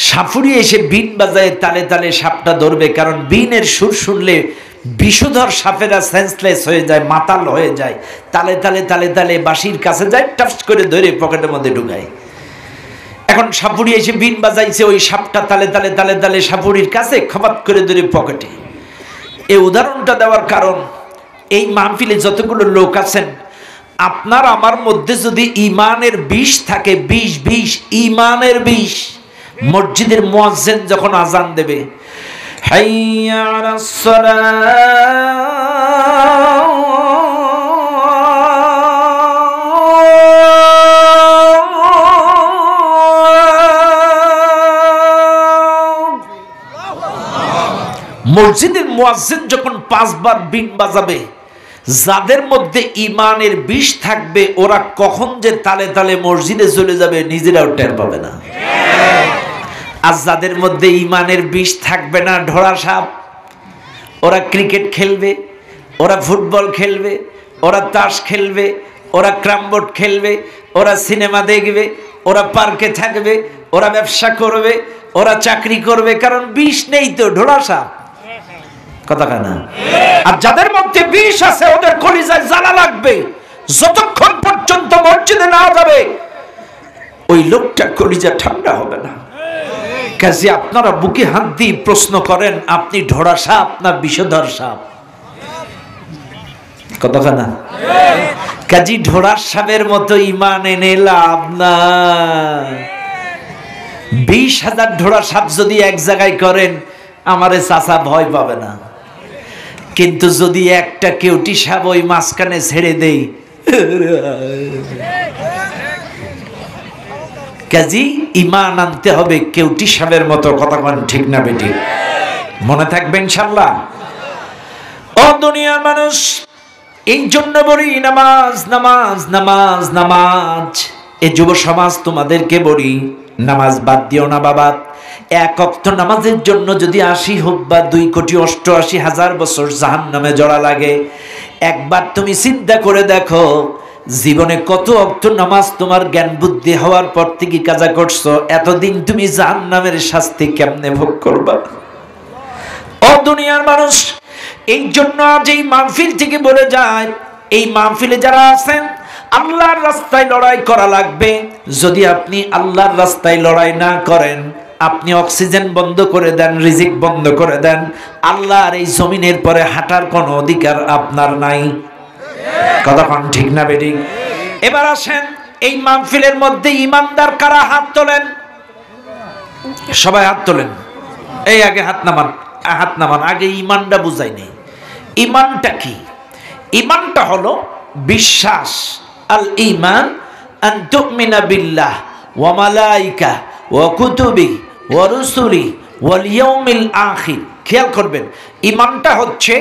সাপুড়ি এসে বিন বাজায় তালে তালে সাপটা ধরবে। কারণ বিনের সুর শুনলে বিষধর সাপেরা সেন্সলেস হয়ে যায়, মাতাল হয়ে যায়। তালে তালে তালে তালে বাঁশির কাছে যায়, টাপস করে ধরে পকেটের মধ্যে ঢুকায়। এখন সাপুড়ি এসে বিন বাজাইছে, ওই সাপটা তালে তালে তালে তালে সাপুড়ির কাছে খপাত করে ধরে পকেটে। এই উদাহরণটা দেওয়ার কারণ, এই মাহফিলে যতগুলো লোক আছেন, আপনার আমার মধ্যে যদি ঈমানের বিষ থাকে, বিষ ঈমানের বিষ, মসজিদের মুয়াজ্জিন যখন আযান দেবে, হাইয়া আলাস সালাহ, মসজিদের মুয়াজ্জিন যখন 5 বার বিন বাজাবে, যাদের মধ্যে ঈমানের বিষ থাকবে, ওরা কখন যে তালে তালে মসজিদে চলে যাবে নিজেরাও টের পাবে না। আর যাদের মধ্যে ঈমানের বিষ থাকবে না, ঢোড়া সাপ, ওরা ক্রিকেট খেলবে, ওরা ফুটবল খেলবে, ওরা তাস খেলবে, ওরা ক্যারমবোর্ড খেলবে, ওরা সিনেমা দেখবে, ওরা পার্কে থাকবে, ওরা ব্যবসা করবে, ওরা চাকরি করবে, কারণ বিষ নেই তো, ঢোড়া সাপ। কথা না? আর যাদের মধ্যে বিষ আছে, ওদের কলিজায় জ্বালা লাগবে, যতক্ষণ পর্যন্ত মসজিদে না যাবে ওই লোকটা কলিজা ঠান্ডা হবে না। কাজে আপনারা বুকে হাত দিয়ে প্রশ্ন করেন, আপনি ঢোড়া সাপ না বিষধর সাপ? কথা না? কাজী ঢোড়ার সাপের মতো ঈমান এনে লাভ না। 20,000 ঢোড়া সাপ যদি এক জায়গায় করেন, আমারে চাচা ভয় পাবে না। কিন্তু যদি একটা কেউটি সাপ ওই মাঝখানে ছেড়ে দেই, কাজী ঈমান আনতে হবে কেউটি সাহেবের মতো, কথা কোন ঠিক না বেটি? মনে থাকবে ইনশাআল্লাহ। ও দুনিয়ার মানুষ, এই জন্য বলি নামাজ নামাজ নামাজ নামাজ। এই যুব সমাজ তোমাদেরকে বলি, নামাজ বাদ দিও না বাবা। এক ওয়াক্ত নামাজের জন্য যদি 80 হোক বা 2,88,000 বছর জাহান্নামে জড়া লাগে, একবার তুমি চিন্তা করে দেখো জীবনে কত ওয়াক্ত নামাজ তোমার জ্ঞান বুদ্ধি হওয়ার পর থেকে কাজা করছো, এতদিন তুমি জাহান্নামের শাস্তি কেমনে ভোগ করবা? ও দুনিয়ার মানুষ, এই জন্য আজ এই মাহফিল থেকে বলে যায়, এই মাহফিলে যারা আছেন আল্লাহর রাস্তায় লড়াই করা লাগবে। যদি আপনি আল্লাহর রাস্তায় লড়াই না করেন, আপনি অক্সিজেন বন্ধ করে দেন, রিজিক বন্ধ করে দেন, আল্লাহর এই জমিনের পরে হাঁটার কোনো অধিকার আপনার নাই। কথা কোন ঠিক না বেটি? এবার আসেন এই মাহফিলের মধ্যে ইমানদার কারা? হাত তোলেন, সবাই হাত তোলেন। এই আগে হাত নামান, হাত নামান। আগে ইমানটা বুঝাই নেই। ইমানটা কি? ইমানটা হলো বিশ্বাস। আল ঈমান আন তুমিনা বিল্লাহ ওয়া মালাইকা ওয়া কুতুবি ওয়া রুসুলি ওয়াল ইয়াউমিল আখির। খেয়াল করবেন, ইমানটা হচ্ছে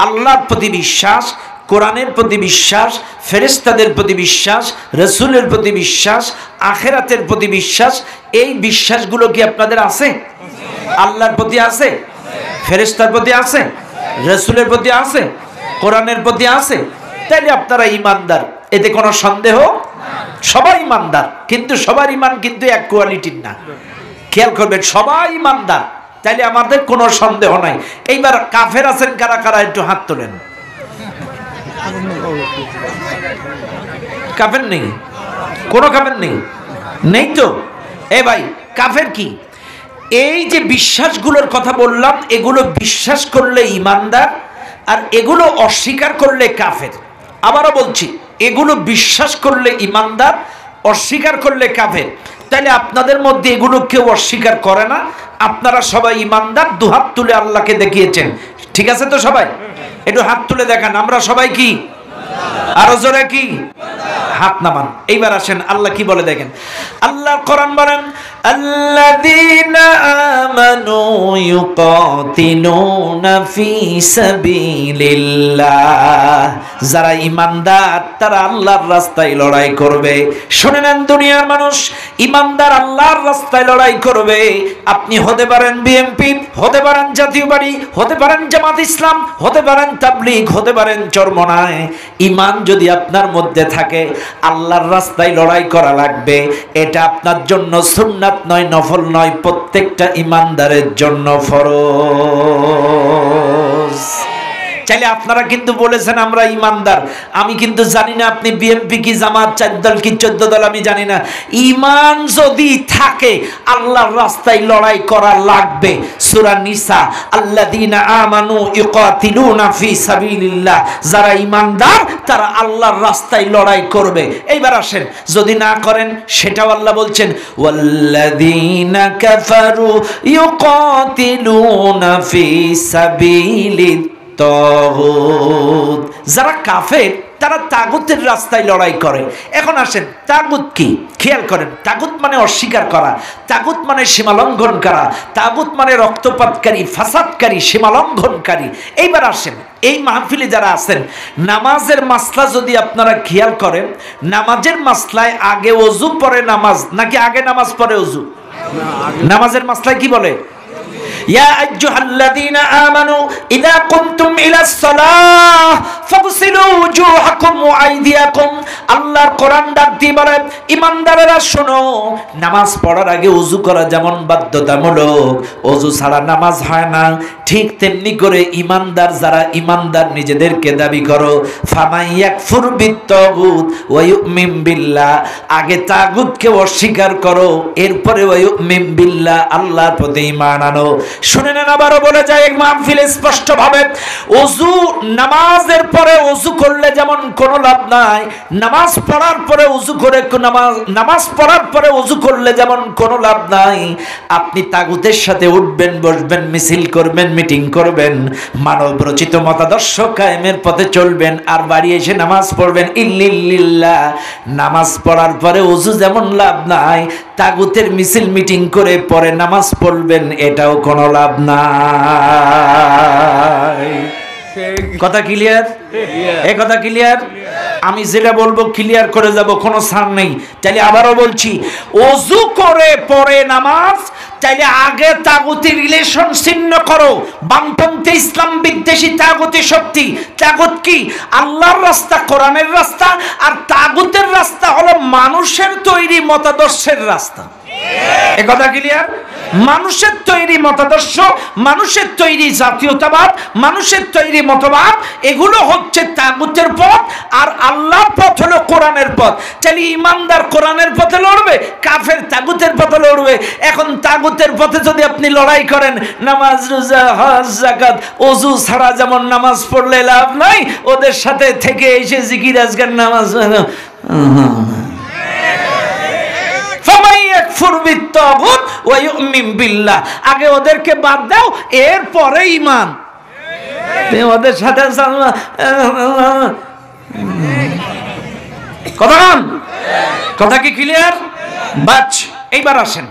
আল্লাহর প্রতি বিশ্বাস, কোরআনের প্রতি বিশ্বাস, ফেরেশতাদের প্রতি বিশ্বাস, রাসূলের প্রতি বিশ্বাস, আখিরাতের প্রতি বিশ্বাস। এই বিশ্বাসগুলো কি আপনাদের আছে? আল্লাহর প্রতি আছে, ফেরেশতার প্রতি আছে, রাসূলের প্রতি আছে, কোরআনের প্রতি আছে। তাইলে আপনারা ইমানদার, এতে কোনো সন্দেহ? সবাই ইমানদার, কিন্তু সবার ইমান কিন্তু এক কোয়ালিটির না। খেয়াল করবেন, সবাই ইমানদার, তাইলে আমাদের কোনো সন্দেহ নাই। এইবার কাফের আছেন কারা কারা? একটু হাত তোলেন। কাফের নেই? কোনো কাফের নেই? নেই তো? এ ভাই, কাফের কি? এই যে বিশ্বাসগুলোর কথা বললাম, এগুলো বিশ্বাস করলে ইমানদার, আর এগুলো অস্বীকার করলে কাফের। আবারও বলছি, এগুলো বিশ্বাস করলে ইমানদার, অস্বীকার করলে কাফের। তাহলে আপনাদের মধ্যে এগুলো কেউ অস্বীকার করে না, আপনারা সবাই ইমানদার। দুহাত তুলে আল্লাহকে দেখিয়েছেন, ঠিক আছে তো? সবাই একটু হাত তুলে দেখান, আমরা সবাই কি? আরো জোরে কি? হাত নামান। এইবার আসেন আল্লাহ কি বলে দেখেন। আল্লাহ কোরআন বলেন, আল্লাযীনা আমানু ইউকাতিলুনা ফি সাবিলিল্লাহ। যারা ঈমানদার তারা আল্লাহর রাস্তায় লড়াই করবে। শুনে নেন দুনিয়ার মানুষ, ঈমানদার আল্লাহর রাস্তায় লড়াই করবে। আপনি হতে পারেন বিএনপি, হতে পারেন জাতীয় পার্টি, হতে পারেন জামাত ইসলাম, হতে পারেন তাবলীগ, হতে পারেন চরমনায়। ঈমান যদি আপনার মধ্যে থাকে, আল্লাহর রাস্তায় লড়াই করা লাগবে। এটা আপনার জন্য সুন্নাত নয়, নফল নয়, প্রত্যেকটা ঈমানদারের জন্য ফরজ। চাইলে আপনারা কিন্তু বলেছেন আমরা ঈমানদার, আমি কিন্তু জানি না আপনি বিএনপি কি জামাত 4 দল কি 14 দল আমি জানি না। ঈমান যদি থাকে আল্লাহর রাস্তায় লড়াই করা লাগবে। সূরা নিসা, আল্লাযীনা আমানু ইউকাতিলুনা ফি সাবিলিল্লাহ। যারা ঈমানদার তারা আল্লাহর রাস্তায় লড়াই করবে। এইবার আসেন, যদি না করেন সেটাও আল্লাহ বলছেন, ওয়াল্লাযীনা কাফারু ইউকাতিলুনা ফি সাবিলিল তাগুত। যারা কাফের তারা তাগুতের রাস্তায় লড়াই করে। এখন আসেন, তাগুত কি? খেয়াল করেন, তাগুত মানে অস্বীকার করা, তাগুত মানে সীমালঙ্ঘন করা, তাগুত মানে রক্তপাতকারী, ফাসাদকারী, সীমালঙ্ঘনকারী। এইবার আসেন, এই মাহফিলে যারা আছেন, নামাজের মাসলা যদি আপনারা খেয়াল করেন, নামাজের মাসলায় আগে ওযু পরে নামাজ, নাকি আগে নামাজ পরে ওযু? নামাজের মাসলায় কি বলে? ইয়া আইয়ুহাল্লাযীনা আমানু ইযা কুমতুম ইলাস সালাহ ফাগসিলু ওয়ুজুহাকুম ওয়া আইদিয়াকুম। আল্লাহর কোরআন ডাক দিয়ে বলে, ঈমানদারেরা শোনো, নামাজ পড়ার আগে ওযু করা যেমন বাধ্যতামূলক, ওযু ছাড়া নামাজ হয় না, ঠিক তেমনি করে ঈমানদার যারা ঈমানদার নিজেদেরকে দাবি করো, ফামান ইয়াকফুর বিত্তাগুত ওয়া ইউমিন বিল্লাহ। আগে তাগুতকে অস্বীকার করো, এরপরে ওয়া ইউমিন বিল্লাহ, আল্লাহর প্রতি ঈমান আনো। শুনে নেন, আবারও বলে যায় মাহফিল স্পষ্ট ভাবে, ওযু নামাজের পরে ওযু করলে যেমন কোনো লাভ নাই, নামাজ পড়ার পরে ওযু করে নামাজ পড়ার পরে ওযু করলে যেমন কোনো লাভ নাই। আপনি তাগুতের সাথে উঠবেন, বসবেন, মিছিল করবেন, মিটিং করবেন, মানব রচিত মতাদর্শ কায়েমের পথে চলবেন, আর বাড়ি এসে নামাজ পড়বেন ইল্লিল্লাহ। নামাজ পড়ার পরে ওযু যেমন লাভ নাই, তাগুতের মিছিল মিটিং করে পরে নামাজ পড়বেন, এটাও কোনো লাভ নাই। কথা ক্লিয়ার? এই কথা ক্লিয়ার? আমি যেটা বলবো ক্লিয়ার করে যাব, কোনো ছাড় নেই। তাইলে আবারও বলছি, ওযু করে পরে নামাজ, তাইলে আগে তাগুতি রিলেশন ছিন্ন করো। বামপন্থী ইসলাম বিদ্বেষী তাগুতি শক্তি। তাগুত কি? আল্লাহর রাস্তা, কোরআনের রাস্তা, আর তাগুতের রাস্তা হলো মানুষের তৈরি মতাদর্শের রাস্তা। এই কথা ক্লিয়ার? মানুষের তৈরি মতাদর্শ, মানুষের তৈরি জাতীয়তাবাদ, মানুষের তৈরি মতবাদ, এগুলো হচ্ছে তাগুতের পথ, আর আল্লাহর পথ হলো কোরআনের পথ। তাহলে ইমানদার কোরআনের পথে লড়বে, কাফের তাগুতের পথে লড়বে। এখন তাগুতের পথে যদি আপনি লড়াই করেন, নামাজ, রোজা, হজ, যাকাত, ওযু ছাড়া যেমন নামাজ পড়লে লাভ নাই, ওদের সাথে থেকে এসে জিকির আজকার নামাজ আগে ওদেরকে বাদ দাও, এরপরে ইমান। ওদের সাথে কথা কি ক্লিয়ার? বাচ এইবার আসেন,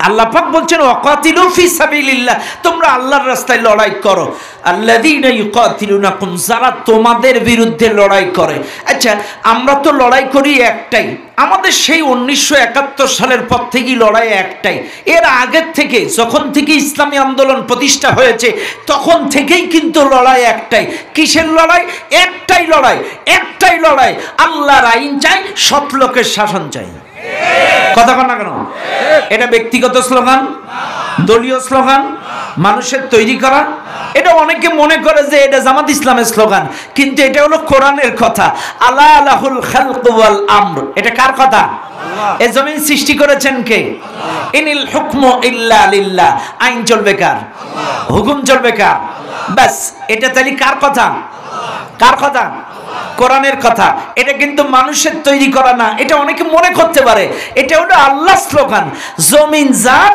আল্লাহ পাক বলছেন ওয়াকাতিলু ফি সাবিলিল্লাহ, তোমরা আল্লাহর রাস্তায় লড়াই করো। আল্লাযীনা ইউকাতিলুনাকুম, যারা তোমাদের বিরুদ্ধে লড়াই করে। আচ্ছা, আমরা তো লড়াই করি একটাই, আমাদের সেই 1971 সালের পর থেকেই লড়াই একটাই। এর আগের থেকে, যখন থেকে ইসলামী আন্দোলন প্রতিষ্ঠা হয়েছে, তখন থেকেই কিন্তু লড়াই একটাই। কিসের লড়াই? একটাই লড়াই, একটাই লড়াই। আল্লাহর আইন চাই, সৎ লোকের শাসন চাই। কথা কন না কেন? এটা ব্যক্তিগত স্লোগান, দলীয় স্লোগান, মানুষের তৈরি করা। এটা অনেকে মনে করে যে এটা জামাত ইসলামের স্লোগান, কিন্তু এটা হলো কোরআনের কথা। আলা লাহুল খালকু ওয়াল আমর, এটা কার কথা? এই জমিন সৃষ্টি করেছেন কে? ইনিল হুকমু ইল্লা লিল্লাহ, আইন চলবে কার? হুকুম চলবে কার? বাস, এটা তাহলে কার কথা? কার কথা? কোরআনের কথা। এটা কিন্তু মানুষের তৈরি করা না, এটা অনেকে মনে করতে পারে। এটা হলো আল্লাহর স্লোগান, জমিন যার।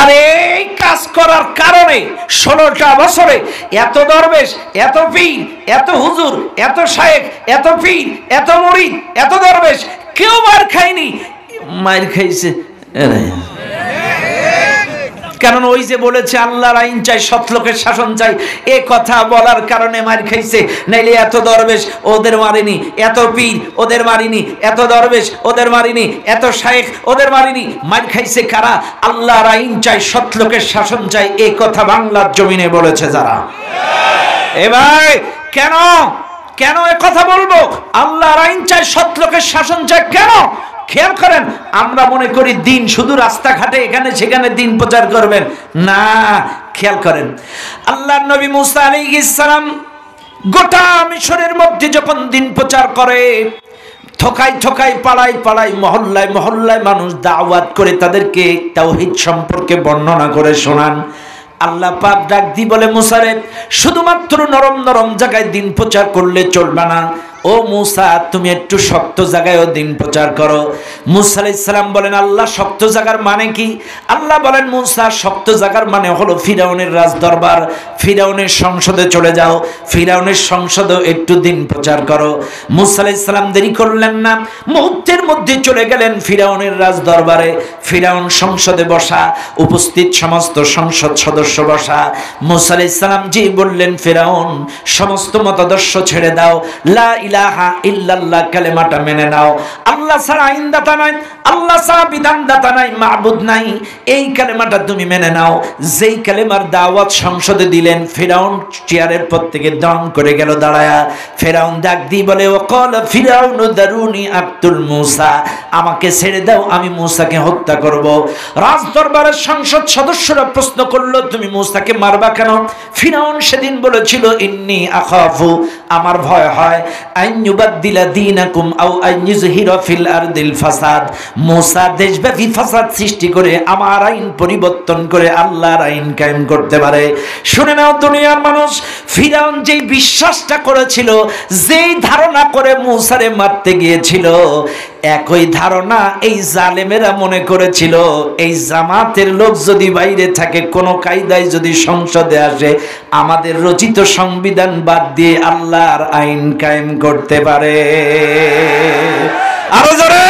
আর এই কাজ করার কারণে 16টা বছরে এত দরবেশ, এত পীর, এত হুজুর, এত শায়েখ, এত পীর, এত মুরিদ, এত দরবেশ, কেউ মার খায়নি। মার খাইছে কারণ ওই যে বলেছে আল্লাহর আইন চাই, সৎ লোকের শাসন চাই, এ কথা বলার কারণে মার খাইছে। নাইলে এত দরবেশ ওদের মারিনি, এত পীর ওদের মারিনি, এত দরবেশ ওদের মারিনি, এত শায়েখ ওদের মারিনি। মার খাইছে কারা? আল্লাহর আইন চাই, সৎ লোকের শাসন চাই, এই কথা বাংলার জমিনে বলেছে যারা। এ ভাই, কেন কেন এ কথা বলবো? আল্লাহর আইন চাই, সৎ লোকের শাসন চাই, কেন? খেয়াল করেন, আমরা মনে করি দিন শুধু রাস্তাঘাটে এখানে সেখানে দিন প্রচার করবেন না। খেয়াল করেন, আল্লাহর নবী মুসা আলাইহিস সালাম গোটা মিশরের মধ্যে যখন দিন প্রচার করে, ঠকাই ঠকাই, পাড়ায় পাড়ায়, মহল্লায় মহল্লায় মানুষ দাওয়াত করে তাদেরকে তাওহীদ সম্পর্কে বর্ণনা করে শোনান। আল্লাহ পাক ডাক দি বলে, মুসা রে, শুধুমাত্র নরম নরম জায়গায় দিন প্রচার করলে চলবে না। ও মুসা, তুমি একটু শক্ত জায়গায়ও দিন প্রচার করো। মুসা আলাইহিস সালাম বলেন, আল্লাহ শক্ত জায়গার মানে কি? আল্লাহ বলেন, মুসা, শক্ত জায়গার মানে হলো ফিরাউনের রাজ দরবার, ফিরাউনের সংসদে চলে যাও, ফিরাউনের সংসদেও একটু দিন প্রচার করো। মুসা আলাইহিস সালাম দেরি করলেন না, মুহূর্তের মধ্যে চলে গেলেন ফিরাউনের রাজ দরবারে। ফিরাউন সংসদে বসা, উপস্থিত সমস্ত সংসদ সদস্য বসা। মুসা আলাইহিস সালাম জি বললেন, ফিরাউন, সমস্ত মতাদর্শ ছেড়ে দাও, লা ইলাহা ইল্লাল্লাহ কালেমাটা মেনে নাও। আল্লাহ ছাড়া আইনদাতা নাই, আল্লাহ ছাড়া বিধানদাতা নাই, মাবুদ নাই, এই কালেমাটা তুমি মেনে নাও। যেই কালেমার দাওয়াত সংসদে দিলেন, ফিরাউন চেয়ারের পর থেকে দম করে গেল দাঁড়ায়া। ফিরাউন ডাক দিয়ে বলে, ওয়াকাল ফিরাউন দারুনি আব্দুল মুসা, আমাকে ছেড়ে দাও, আমি মুসাকে হত্যা করব। রাজ দরবারের সংসদ সদস্যরা প্রশ্ন করলো, তুমি মুসাকে মারবা কেন? ফিরাউন সেদিন বলেছিল, ইন্নী আখাফু, আমার ভয় হয়, আন ইউবাদদিলা দীনাকুম আও আন ইউযহিরা ফিল আরদিল ফাসাদ। মূসা দেশব্যাপী ফাসাদ সৃষ্টি করে আমার আইন পরিবর্তন করে আল্লাহর আইন কায়েম করতে পারে। শুনে নাও দুনিয়ার মানুষ, ফিরাউন যেই বিশ্বাসটা করেছিল, যেই ধারণা করে মূসারে মারতে গিয়েছিল, একই ধারণা এই জালেমেরা মনে করেছিল এই জামাতের লোক যদি বাইরে থাকে, কোনো কায়দায় যদি সংসদে আসে, আমাদের রচিত সংবিধান বাদ দিয়ে আল্লাহর আইন কায়েম করতে পারে। আরো জোরে!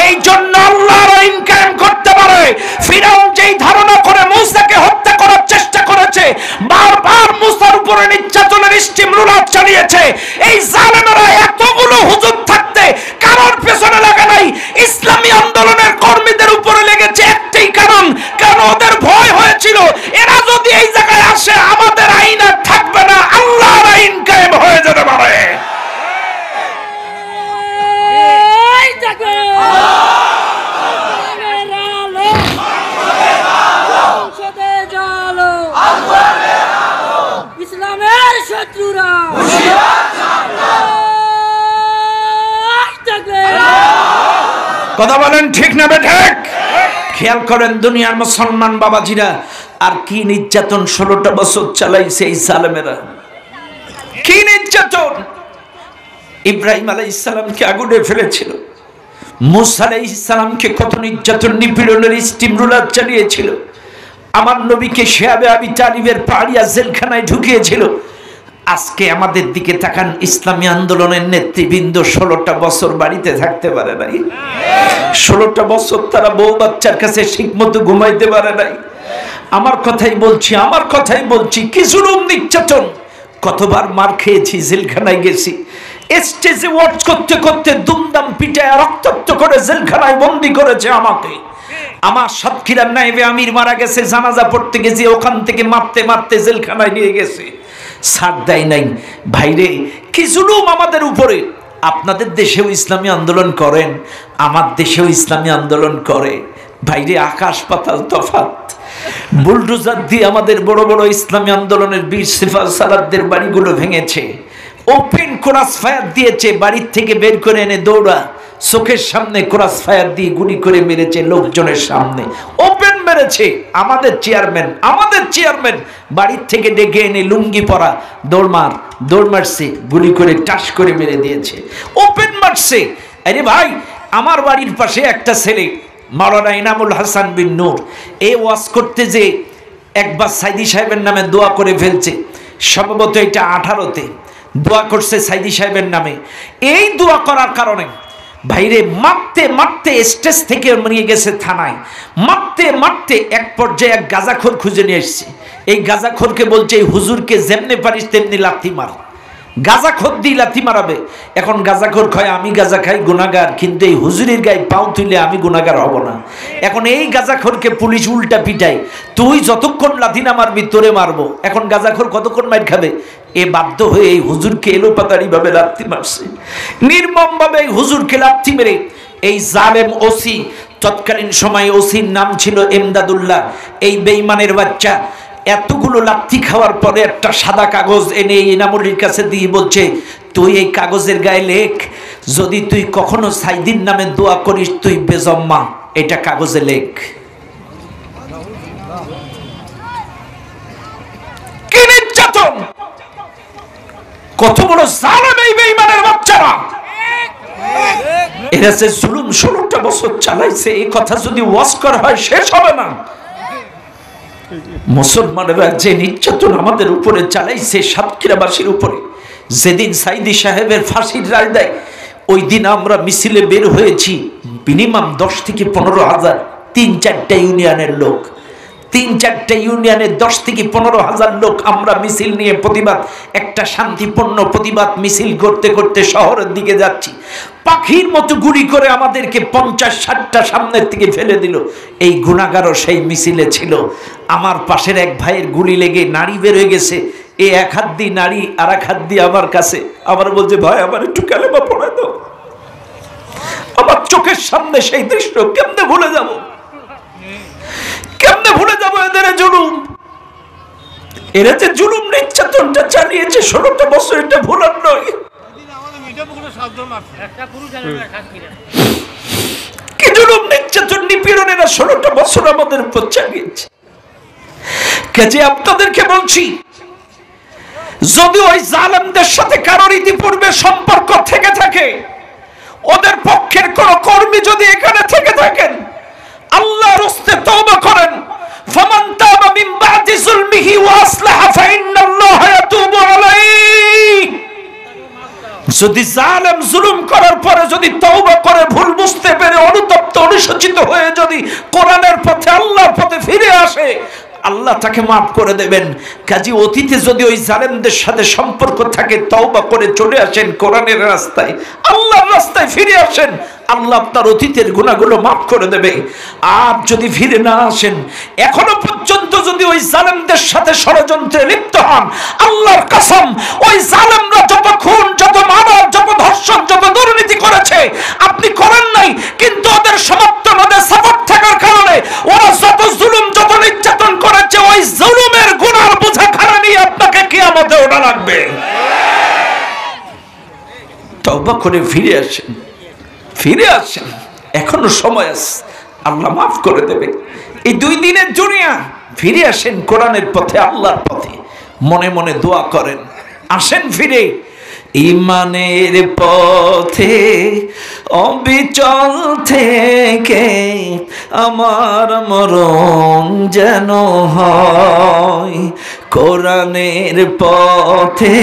এই জন্য আল্লাহর আইন কায়েম করতে পারে। ফিরাউন যেই ধারণা করে মূসাকে হত্যা করার চেষ্টা করেছে, বারবার মূসার উপরে নির্যাতনের স্টিম রোলার চালিয়েছে, এই জালেমেরা এতগুলো হুজুর থাকতে কারোর পেছনে লাগা নাই, ইসলামী আন্দোলনের কর্মীদের উপরে লেগেছে একটাই কারণ, কারণ ওদের ভয় হয়েছিল এরা যদি এই জায়গায় আসে আমাদের আইন আর থাকবে না, আল্লাহর আইন কায়েম হয়ে যেতে পারে। ইসলামের শত্রুরা কথা বলেন ঠিক না বেঠিক? খেয়াল করেন দুনিয়ার মুসলমান বাবাজিরা, আর কি নির্যাতন 16টা বছর চালাইছে এই জালেমেরা, কি নির্যাতন! ইব্রাহিম আলাইহিস সালামকে আগুনে ফেলেছিল, মূসা আলাইহিস সালামকে কত নির্যাতন নিপীড়নের স্টিম রোলার চালিয়েছিল, আমার নবীকে শিয়াবে আবি তালিবের পাড়িয়া জেলখানায় ঢুকিয়েছিল। আজকে আমাদের দিকে তাকান, ইসলামী আন্দোলনের নেতৃবৃন্দ 16টা বছর বাড়িতে থাকতে পারে নাই, 16টা বছর তারা বউ বাচ্চার কাছে ঠিকমতো ঘুমাইতে পারে নাই। আমার কথাই বলছি, কি জুলুম নির্যাতন! কতবার মার খেয়েছি, জেলখানায় গেছি, স্টেজে ওয়াজ করতে করতে দুমদাম পিটায় রক্তাক্ত করে জেলখানায় বন্দি করেছে আমাকে। আমার সাতক্ষীরার নায়েবে আমির মারা গেছে, জানাজা পড়তে গেছি, ওখান থেকে মারতে মারতে জেলখানায় নিয়ে গেছে, ছাড় দেয় নাই। ভাইরে, কি জুলুম আমাদের উপরে! আপনাদের দেশেও ইসলামী আন্দোলন করেন, আমার দেশেও ইসলামী আন্দোলন করে। ভাইরে, আকাশ পাতাল তফাৎ। বুলডোজার দিয়ে আমাদের বড় বড় ইসলামী আন্দোলনের বীর সিফা সালাতদের বাড়িগুলো ভেঙেছে, ওপেন ক্রস ফায়ার দিয়েছে, বাড়ির থেকে বের করে এনে দৌড়া, চোখের সামনে ক্রস ফায়ার দিয়ে গুলি করে মেরেছে, লোকজনের সামনে ওপেন মেরেছে। আমাদের চেয়ারম্যান বাড়ির থেকে ডেকে এনে লুঙ্গি পরা দৌড় মারছে, গুলি করে টাস করে মেরে দিয়েছে, ওপেন মারছে। আরে ভাই, আমার বাড়ির পাশে একটা ছেলে মাওলানা ইনামুল হাসান বিন নূর, এই ওয়াজ করতে যে একবার সাইদি সাহেবের নামে দোয়া করে ফেলছে, সম্ভবত এটা 18তে দোয়া করছে সাইদি সাহেবের নামে। এই দোয়া করার কারণে ভাইরে মারতে মারতে স্টেজ থেকে নিয়ে গেছে থানায়, মারতে মারতে এক পর্যায়ে এক গাঁজাখোর খুঁজে নিয়ে এসছে। এই গাঁজাখোরকে বলছে, এই হুজুরকে যেমনি পারিস তেমনি লাথি মার। গাঁজাখোর দিয়ে লাথি মারাবে। এখন গাঁজাখোর কয়, আমি গাঁজা খাই, গুনাহগার, কিন্তু এই হুজুরের গায়ে পাও তুলে আমি গুনাহগার হব না। এখন এই গাঁজাখোরকে পুলিশ উল্টা পিটায়, তুই যতক্ষণ লাথি না মারবি তোরে মারবো। এখন গাঁজাখোর কতক্ষণ মাইর খাবে? এ বাধ্য হয়ে এই হুজুরকে এলোপাতাড়ি ভাবে লাথি মারছে, নির্মম ভাবে এই হুজুরকে লাথি মেরে এই জালেম ওসি, তৎকালীন সময় ওসির নাম ছিল এমদাদুল্লাহ, এই বেঈমানের বাচ্চা এতগুলো লাথি খাওয়ার পরে একটা সাদা কাগজ এনে ইনামুলির কাছে দিয়ে বলছে, তুই এই কাগজের গায়ে লেখ, যদি তুই কখনো সাইদিন নামে দোয়া করিস তুই বেজম্মা, এটা কাগজে লেখ। কি নির্যাতন! কত বড় জালেম এই বেঈমানের বাচ্চারা! এরা যে জুলুম 16টা বছর চালাইছে, এই কথা যদি ওয়াজ করা হয় শেষ হবে না। মুসলমানেরা যে নির্যাতন আমাদের উপরে চালাইছে, সাতক্ষীরাবাসীর উপরে, যেদিন সাইদি সাহেবের ফাঁসির রায় দেয় ওই দিন আমরা মিছিলে বের হয়েছি, মিনিমাম 10 থেকে 15,000, 3-4টা ইউনিয়নের লোক, 3-4টা ইউনিয়নের 10 থেকে 15,000 লোক আমরা মিছিল নিয়ে প্রতিবাদ, একটা শান্তিপূর্ণ প্রতিবাদ মিছিল করতে করতে শহরের দিকে যাচ্ছি। পাখির মতো গুলি করে আমাদেরকে 50-60টা সামনের থেকে ফেলে দিল। এই গুনাহগারও সেই মিছিলে ছিল। আমার পাশের এক ভাইয়ের গুলি লেগে নাড়ি বের হয়ে গেছে, এই এক হাত দিয়ে নাড়ি আর এক হাত দিয়ে আমার কাছে, আমার বলছে, ভাই আমার একটু কালেমা পড়ে দাও। আমার চোখের সামনে সেই দৃশ্য, কেমনে ভুলে যাব এদের জুলুম! এরা যে জুলুম নির্যাতনটা চালিয়েছে 16টা বছর, এটা ভুলার নয়। কি জুলুম নির্যাতন নিপীড়নেরা 16টা বছর আমাদের উপর চালিয়েছে। কাজে আপনাদেরকে বলছি, যদি ওই জালেমদের সাথে কারোর ইতিপূর্বে সম্পর্ক থেকে থাকে, ওদের পক্ষের কোন কর্মী যদি এখানে থেকে থাকেন, আল্লাহর হস্তে তওবা করেন। ফামান তাবা মিন বাদি যুলমিহি ওয়া আসলাহা ফাইন্নাল্লাহা ইয়াতুবু আলাইহি। যদি জালেম জুলুম করার পরে যদি তওবা করে, ভুল বুঝতে পেরে অনুতপ্ত অনুশোচিত হয়ে যদি কোরআনের পথে আল্লাহর পথে ফিরে আসে, আল্লাহ তাকে মাফ করে দেবেন। কাজী অতীতে যদি ওই জালেমদের সাথে সম্পর্ক থাকে, তওবা করে চলে আসেন কোরআনের রাস্তায়, আল্লাহর রাস্তায় ফিরে আসেন, আল্লাহ আপনার অতীতের গুনাহগুলো মাফ করে দেবে। আর যদি ফিরে না আসেন, এখনো পর্যন্ত যদি ওই জালেমদের সাথে ষড়যন্ত্রে লিপ্ত হন, আল্লাহর কসম, ওই জালেমরা যত খুন, যত মানব, যত ধর্ষণ, যত দুর্নীতি করেছে, আপনি করেন নাই, কিন্তু ওদের সমর্থন, ওদের সাপোর্ট থাকার কারণে ওরা যত জুলুম, যত নির্যাতন করেছে, ওই জুলুমের গুনার বোঝা খাড়া নিয়ে আপনাকে কিয়ামতে ওঠা লাগবে। তওবা করে ফিরে আসেন, ফিরে আসেন, এখনো সময় আছে, আল্লাহ মাফ করে দেবে। এই 2 দিনের দুনিয়া, ফিরে আসেন কোরআনের পথে, আল্লাহর পথে, মনে মনে দোয়া করেন, আসেন ফিরে। ইমানের পথে অবিচল থেকে আমার মরণ যেন হয়, কোরআনের পথে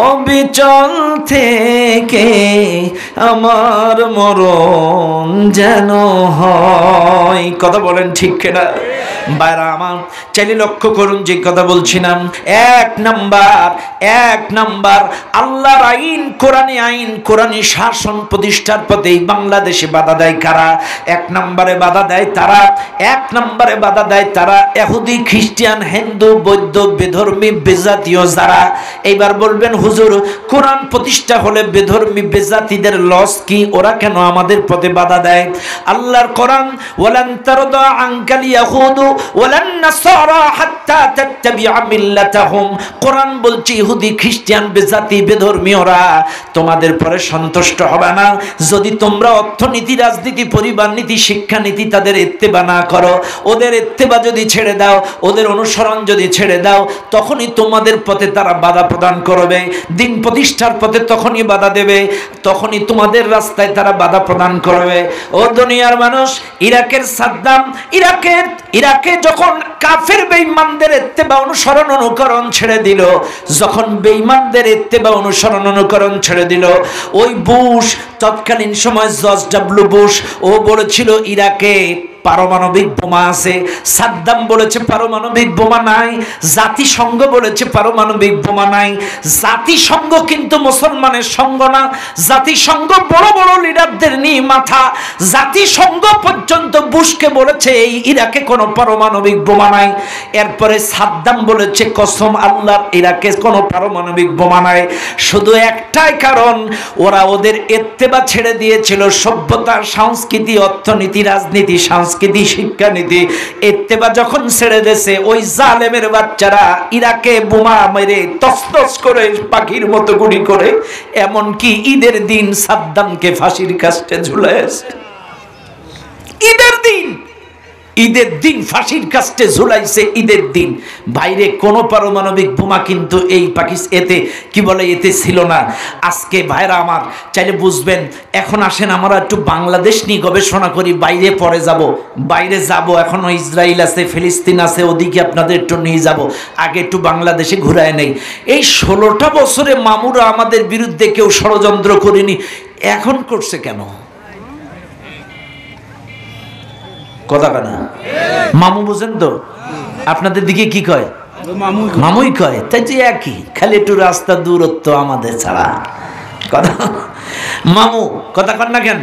অবিচল থেকে আমার মরণ যেন হয়। কথা বলেন ঠিক কিনা? বাইরা আমার চাইলে লক্ষ্য করুন যে কথা বলছিলাম, 1 নাম্বার আল্লাহর আইন, কোরআনী আইন, কোরআনী শাসন প্রতিষ্ঠার পথে বাংলাদেশে বাধা দেয় কারা? 1 নম্বরে বাধা দেয় তারা, 1 নম্বরে বাধা দেয় তারা ইহুদি, খ্রিস্টান, হিন্দু, বৌদ্ধ, বেধর্মী, বেজাতীয় যারা। এইবার বলবেন হুজুর, কোরআন প্রতিষ্ঠা হলে বেধর্মী বেজাতিদের লস কি? ওরা কেন আমাদের পথে বাধা দেয়? আল্লাহর কোরআন, ওয়ালান তারদা আনকাল ইয়াহুদু ওয়ালান নাসারা হাত্তা তাত্তাবিআ মিল্লাতাহুম। কোরআন বলছে ইহুদি, খ্রিস্টান, বেজাতি, বেধর্মীয়রা তোমাদের পরে সন্তুষ্ট হবে না যদি তোমরা অর্থনীতি, রাজনীতি, পরিবার নীতি, শিক্ষানীতি তাদের ইত্তেবা না করো। ওদের ইত্তেবা যদি ছেড়ে দাও, ওদের অনুসরণ যদি ছেড়ে দাও, তখনই তোমাদের পথে তারা বাধা প্রদান করবে। দিন প্রতিষ্ঠার পথে তখনই বাধা দেবে, তখনই তোমাদের রাস্তায় তারা বাধা প্রদান করবে। ও দুনিয়ার মানুষ, ইরাকের সাদ্দাম, ইরাকে যখন কাফের বেঈমানদের ইত্তেবা, অনুসরণ, অনুকরণ ছেড়ে দিল, যখন বেঈমানদের ইত্তেবা, অনুসরণ, অনুকরণ ছেড়ে দিল, ওই বুশ, তৎকালীন সময় জর্জ ডব্লিউ বুশ, ও বলেছিল ইরাকে পারমাণবিক বোমা আছে। সাদ্দাম বলেছে পারমাণবিক বোমা নাই। জাতিসংঘ বলেছে পারমাণবিক বোমা নাই। জাতিসংঘ কিন্তু মুসলমানের সঙ্গ না। জাতিসংঘ বড় বড় লিডারদের নিয়ে মাথা। জাতিসংঘ পর্যন্ত বুশকে বলেছে এই ইরাকে কোনো পারমাণবিক বোমা নাই। এরপরে সাদ্দাম বলেছে কসম আল্লাহর, ইরাকে কোনো পারমাণবিক বোমা নাই। শুধু একটাই কারণ, ওরা ওদের ইত্তেবা ছেড়ে দিয়েছিল। সভ্যতা, সংস্কৃতি, অর্থনীতি, রাজনীতি, সংস্কৃতি, শিক্ষানীতি, ইত্তেবা যখন ছেড়ে দিয়েছে, ওই জালেমের বাচ্চারা ইরাকে বোমা মেরে তছনছ করে, পাখির মতো গুলি করে, এমনকি ঈদের দিন সাদ্দামকে ফাঁসির কাস্টে ঝুলাইছে। ঈদের দিন ফাঁসির কাস্টে ঝুলাইছে, ঈদের দিন। বাইরে কোনো পারমাণবিক বোমা কিন্তু এই এতে কি বলে এতে ছিল না। আজকে ভাইরা আমার চাইলে বুঝবেন। এখন আসেন আমরা একটু বাংলাদেশ নিয়ে গবেষণা করি। বাইরে যাব, এখনো ইসরায়েল আছে, ফিলিস্তিন আছে, ওদিকে আপনাদের একটু নিয়ে যাব। আগে একটু বাংলাদেশে ঘুরায় নেই। এই 16টা বছরে মামুরা আমাদের বিরুদ্ধে কেউ ষড়যন্ত্র করেনি, এখন করছে কেন? কথা না মামু বুঝেন তো? আপনাদের দিকে কি কয়? মামুই কয়। তাই যে একই, খালি একটু রাস্তা দূরত্ব আমাদের ছাড়া। কথা মামু, কথা কন না কেন?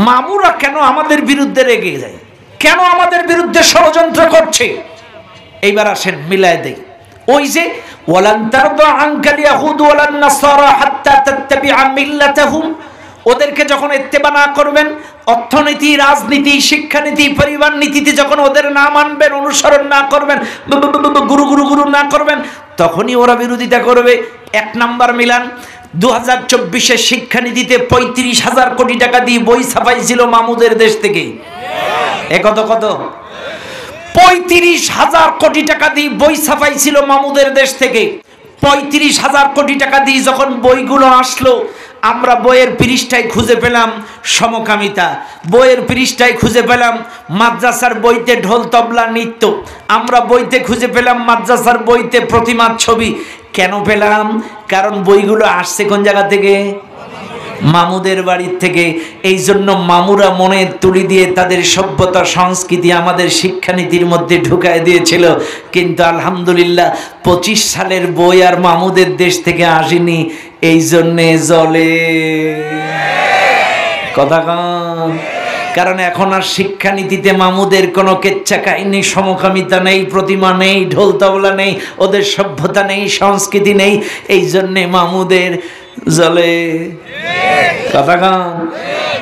মামুরা কেন আমাদের বিরুদ্ধে রেগে যায়? কেন আমাদের বিরুদ্ধে ষড়যন্ত্র করছে? এইবার আসেন মিলায় দেই। ওই যে ওয়ালান তারদা আনকাল ইয়াহুদ ওয়ালান নাসারা হাত্তা তাত্তাবিআ মিল্লাতাহুম, ওদেরকে যখন ইত্তেবা না করবেন, অর্থনীতি, রাজনীতি, শিক্ষানীতি, পরিবার নীতিতে যখন ওদের না মানবেন, অনুসরণ না করবেন, গুরু না করবেন, তখনই ওরা বিরোধিতা করবে। 1 নাম্বার মিলান। 2024-এর শিক্ষানীতিতে 35,000 কোটি টাকা দিয়ে বই ছাপাইছিল মামুদের দেশ থেকে। কত 35,000 কোটি টাকা দিয়ে বই ছাপাইছিল মামুদের দেশ থেকে। 35,000 কোটি টাকা দিয়ে যখন বইগুলো আসলো, আমরা বইয়ের পৃষ্ঠায় খুঁজে পেলাম সমকামিতা, বইয়ের পৃষ্ঠায় খুঁজে পেলাম মাদ্রাসার বইতে ঢোল তবলা নৃত্য, আমরা বইতে খুঁজে পেলাম মাদ্রাসার বইতে প্রতিমার ছবি। কেন পেলাম? কারণ বইগুলো আসছে কোন জায়গা থেকে? মামুদের বাড়ির থেকে। এই জন্য মামুরা মনে তুলি দিয়ে তাদের সভ্যতা সংস্কৃতি আমাদের শিক্ষানীতির মধ্যে ঢুকায় দিয়েছিল। কিন্তু আলহামদুলিল্লাহ 25 সালের বই আর মামুদের দেশ থেকে আসেনি, এই জন্যে জলে কথা কম। কারণ এখন আর শিক্ষানীতিতে মামুদের কোনো কেচ্ছা কাহিনী, সমকামিতা নেই, প্রতিমা নেই, ঢোল তবলা নেই, ওদের সভ্যতা নেই, সংস্কৃতি নেই, এই জন্যে মামুদের জলে কথা কম।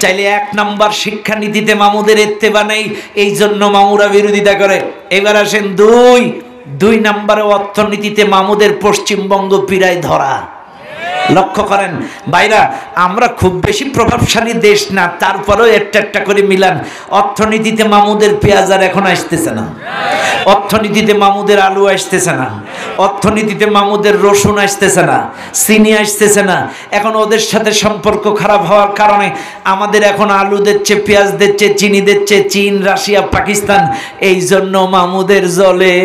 চাইলে 1 নাম্বার শিক্ষানীতিতে মামুদের ইত্তেবা নেই, এই জন্য মামুরা বিরোধিতা করে। এবার আসেন 2 নাম্বারে অর্থনীতিতে মামুদের পশ্চিমবঙ্গ পীড়ায় ধরা। লক্ষ্য করেন ভাইরা, আমরা খুব বেশি প্রভাবশালী দেশ না, তারপরেও একটা করে মিলান। অর্থনীতিতে মামুদের পেঁয়াজ আর এখন আসতেছে না, অর্থনীতিতে মামুদের আলু আসতেছে না, অর্থনীতিতে মামুদের রসুন আসতেছে না, চিনি আসতেছে না। এখন ওদের সাথে সম্পর্ক খারাপ হওয়ার কারণে আমাদের এখন আলু দিচ্ছে, পেঁয়াজ দিচ্ছে, চিনি দিচ্ছে চীন, রাশিয়া, পাকিস্তান। এই জন্য মামুদের জলে।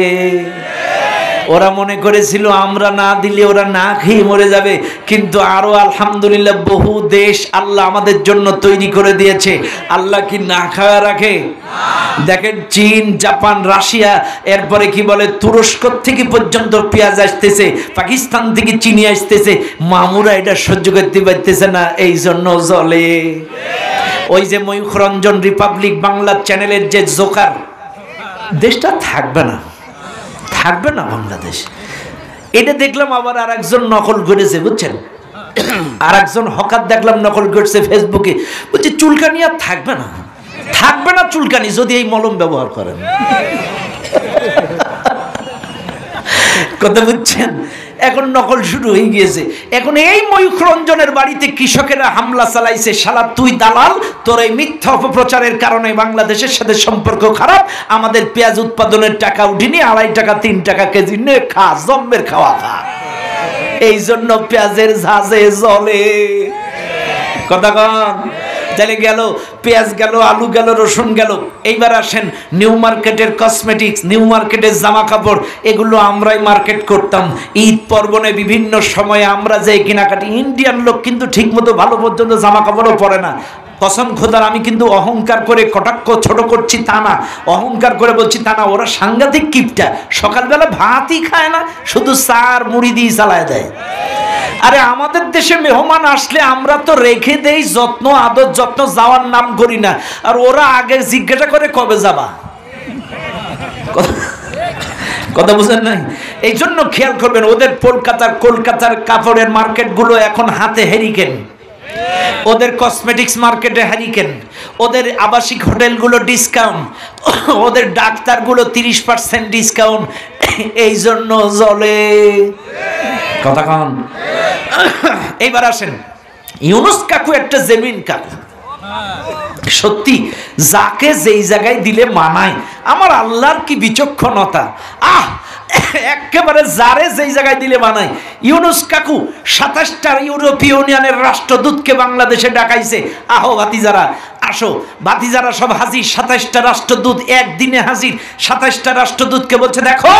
ওরা মনে করেছিল আমরা না দিলে ওরা না খেয়ে মরে যাবে, কিন্তু আরো আলহামদুলিল্লাহ বহু দেশ আল্লাহ আমাদের জন্য তৈরি করে দিয়েছে। আল্লাহ কি না খাওয়া রাখে? দেখেন চীন, জাপান, রাশিয়া, এরপরে কি বলে তুরস্ক থেকে পর্যন্ত পেঁয়াজ আসতেছে, পাকিস্তান থেকে চিনি আসতেছে। মামুরা এটা সহ্য করতে পারতেছে না, এই জন্য জলে। ওই যে ময়ূখরঞ্জন রিপাবলিক বাংলা চ্যানেলের যে জোকার, দেশটা থাকবে না বাংলাদেশ। এটা দেখলাম আবার আর একজন নকল করেছে, বুঝছেন? আর একজন হকার দেখলাম নকল করছে ফেসবুকে, বলছে চুলকানি আর থাকবে না চুলকানি যদি এই মলম ব্যবহার করেন। কথা বুঝছেন? এখন নকল শুরু হয়ে গিয়েছে। এখন এই ময়ূখরঞ্জনের বাড়িতে কৃষকেরা হামলা চালাইছে। শালা তুই দালাল, তোর এই মিথ্যা অপপ্রচারের কারণে বাংলাদেশের সাথে সম্পর্ক খারাপ, আমাদের পেঁয়াজ উৎপাদনের টাকা উঠিনি, 2.5 টাকা 3 টাকা কেজি নে খা, জম্মের খাওয়া খা। এই জন্য পেঁয়াজের ঝাঁজে জলে। কথা কন। তাহলে গেল পেঁয়াজ, গেল আলু, গেল রসুন, গেল। এইবার আসেন নিউ মার্কেটের কসমেটিক্স, নিউ মার্কেটের জামা কাপড়, এগুলো আমরাই মার্কেট করতাম। ঈদ পর্বণে বিভিন্ন সময়ে আমরা যে কেনাকাটি, ইন্ডিয়ান লোক কিন্তু ঠিক মতো ভালো পর্যন্ত জামা কাপড়ও পরে না। কসম খোদার, আমি কিন্তু অহংকার করে কটাক্ষ ছোট করছি তা না, অহংকার করে বলছি তা না। ওরা সাংঘাতিক কিপটা, সকালবেলা ভাতই খায় না, শুধু চার মুড়ি দিয়ে চালায় দেয়। আরে আমাদের দেশে মেহমান আসলে আমরা তো রেখে দেই, যত্ন আদর যত্ন, যাওয়ার নাম করি না। আর ওরা আগে জিজ্ঞাসা করে কবে যাবা। কথা বুঝেন নাই? এই জন্য খেয়াল করবেন, ওদের কলকাতার কাপড়ের মার্কেটগুলো এখন হাতে হেরিকেন, ওদের কসমেটিক্স মার্কেটে হ্যারিকেন, ওদের আবাসিক হোটেলগুলো ডিসকাউন্ট, ওদের ডাক্তারগুলো 30% ডিসকাউন্ট। এই জন্য জলে। কথা কন। এইবার আসেন, ইউনুস কাকু একটা জেনুইন কাকু, সত্যি যাকে যেই জায়গায় দিলে মানায়। আমার আল্লাহর কি বিচক্ষণতা! একেবারে যারে যেই জায়গায় দিলে মানায়। ইউনুস কাকু 27টা ইউরোপীয় ইউনিয়নের রাষ্ট্রদূতকে বাংলাদেশে ডাকাইছে। আহো ভাতিজারা, আসো ভাতিজারা সব হাজির। 27টা রাষ্ট্রদূত একদিনে হাজির। 27টা রাষ্ট্রদূতকে বলছে, দেখো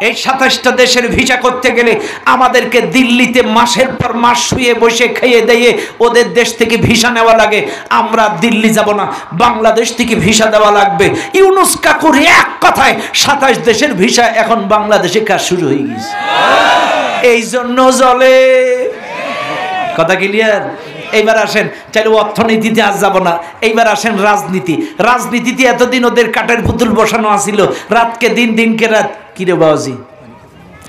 এই 27টা দেশের ভিসা করতে গেলে আমাদেরকে দিল্লিতে মাসের পর মাস শুয়ে বসে খেয়ে দিয়ে ওদের দেশ থেকে ভিসা নেওয়া লাগে। আমরা দিল্লি যাব না, বাংলাদেশ থেকে ভিসা দেওয়া লাগবে। ইউনুস কাকুর এক কথায় 27 দেশের ভিসা এখন বাংলাদেশে কাজ শুরু হয়ে গেছে। এই জন্য জলে। কথা ক্লিয়ার? এইবার আসেন, চাইলে অর্থনীতিতে আজ যাব না, এইবার আসেন রাজনীতিতে এতদিন ওদের কাঠের পুতুল বসানো আছিল, রাতকে দিন, দিনকে রাত। কিরে বাবাজি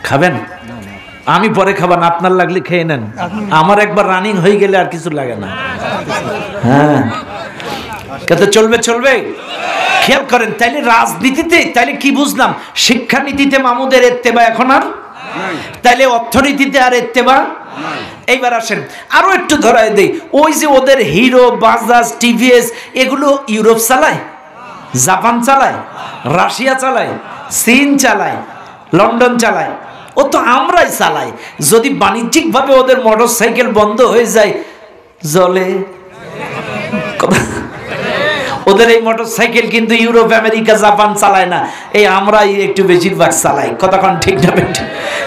খাবেন? আমি পরে খাবেন, আপনার লাগলে খেয়ে নেন। আমার একবার রানিং হয়ে গেলে আর কিছু লাগে না। হ্যাঁ, কিন্তু চলবে। খেয়াল করেন, তাইলে রাজনীতিতে, তাইলে কি বুঝলাম? শিক্ষানীতিতে মামুদের ইত্তেবা এখন আর তাইলে অর্থনীতিতে আর ইত্তেবা। এইবার আসেন আরো একটু ধরায় দেই, ওই যে ওদের হিরো, বাজাজ, টিভিএস এগুলো ইউরোপ চালায়, জাপান চালায়, রাশিয়া চালায়, চীন চালায়, লন্ডন চালায়, ও তো আমরাই চালাই। যদি বাণিজ্যিকভাবে ওদের মোটর সাইকেল বন্ধ হয়ে যায়, জলে ওদের এই মোটর সাইকেল কিন্তু ইউরোপ, আমেরিকা, জাপান চালায় না, এই আমরাই একটু বেশিরভাগ চালাই। কতক্ষণ ঠিক না বেঠিক?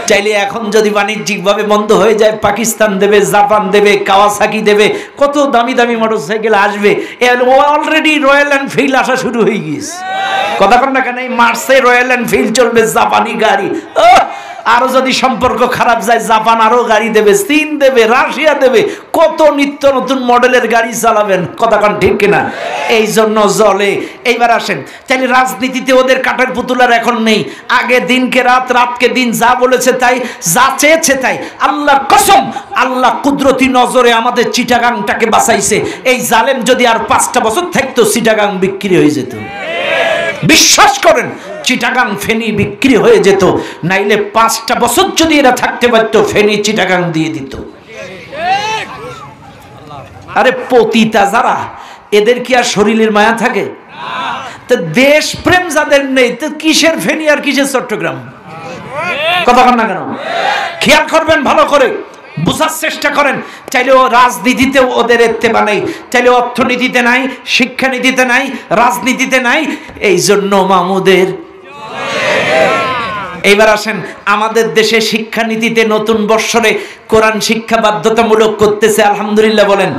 চাইলে এখন যদি বাণিজ্যিকভাবে বন্ধ হয়ে যায়, পাকিস্তান দেবে, জাপান দেবে, কাওয়াসাকি দেবে, কত দামি দামি মোটর সাইকেল আসবে। অলরেডি রয়্যাল এনফিল্ড আসা শুরু হয়ে গিয়েছে। কতক্ষণ না কেন এই মার্সে রয়্যাল এনফিল্ড চলবে, জাপানি গাড়ি। আরো যদি সম্পর্ক খারাপ যায়, জাপান আরো গাড়ি দেবে, চীন দেবে, রাশিয়া দেবে, কত নিত্য নতুন মডেলের গাড়ি চালাবেন। কতক্ষণ ঠিক কিনা? এই জন্য জলে। এইবার আসেন, তাহলে রাজনীতিতে ওদের কাঠের পুতুলার এখন নেই। আগে দিনকে রাত, রাতকে দিন, যা বলেছে তাই, যা চেয়েছে তাই। আল্লাহর কসম, আল্লাহ কুদরতি নজরে আমাদের চিটাগাংটাকে বাঁচাইছে। এই জালেম যদি আর 5টা বছর থাকতো, চিটাগাং বিক্রি হয়ে যেত। বিশ্বাস করেন, চিটাগাং ফেনী বিক্রি হয়ে যেত। নাইলে 5টা বছর যদি এরা থাকতে পারতো, ফেনী চিটাগাং দিয়ে দিত। আরে পতিতা যারা, এদের কি আর শরীরের মায়া থাকে? তো দেশ প্রেম যাদের নেই, তো কিসের ফেনী আর কিসের চট্টগ্রাম? কথা বলেন না কেন? খেয়াল করবেন ভালো করে, বুঝার চেষ্টা করেন। চাইলে ও রাজনীতিতে ওদের ইত্তেবা নেই, চাইলে অর্থনীতিতে নাই, শিক্ষানীতিতে নাই, রাজনীতিতে নাই। এই জন্য মামুদের। এইবার আসেন, আমাদের দেশে শিক্ষানীতিতে নতুন বৎসরে কোরআন শিক্ষা বাধ্যতামূলক করতেছে, আলহামদুলিল্লাহ বলেন।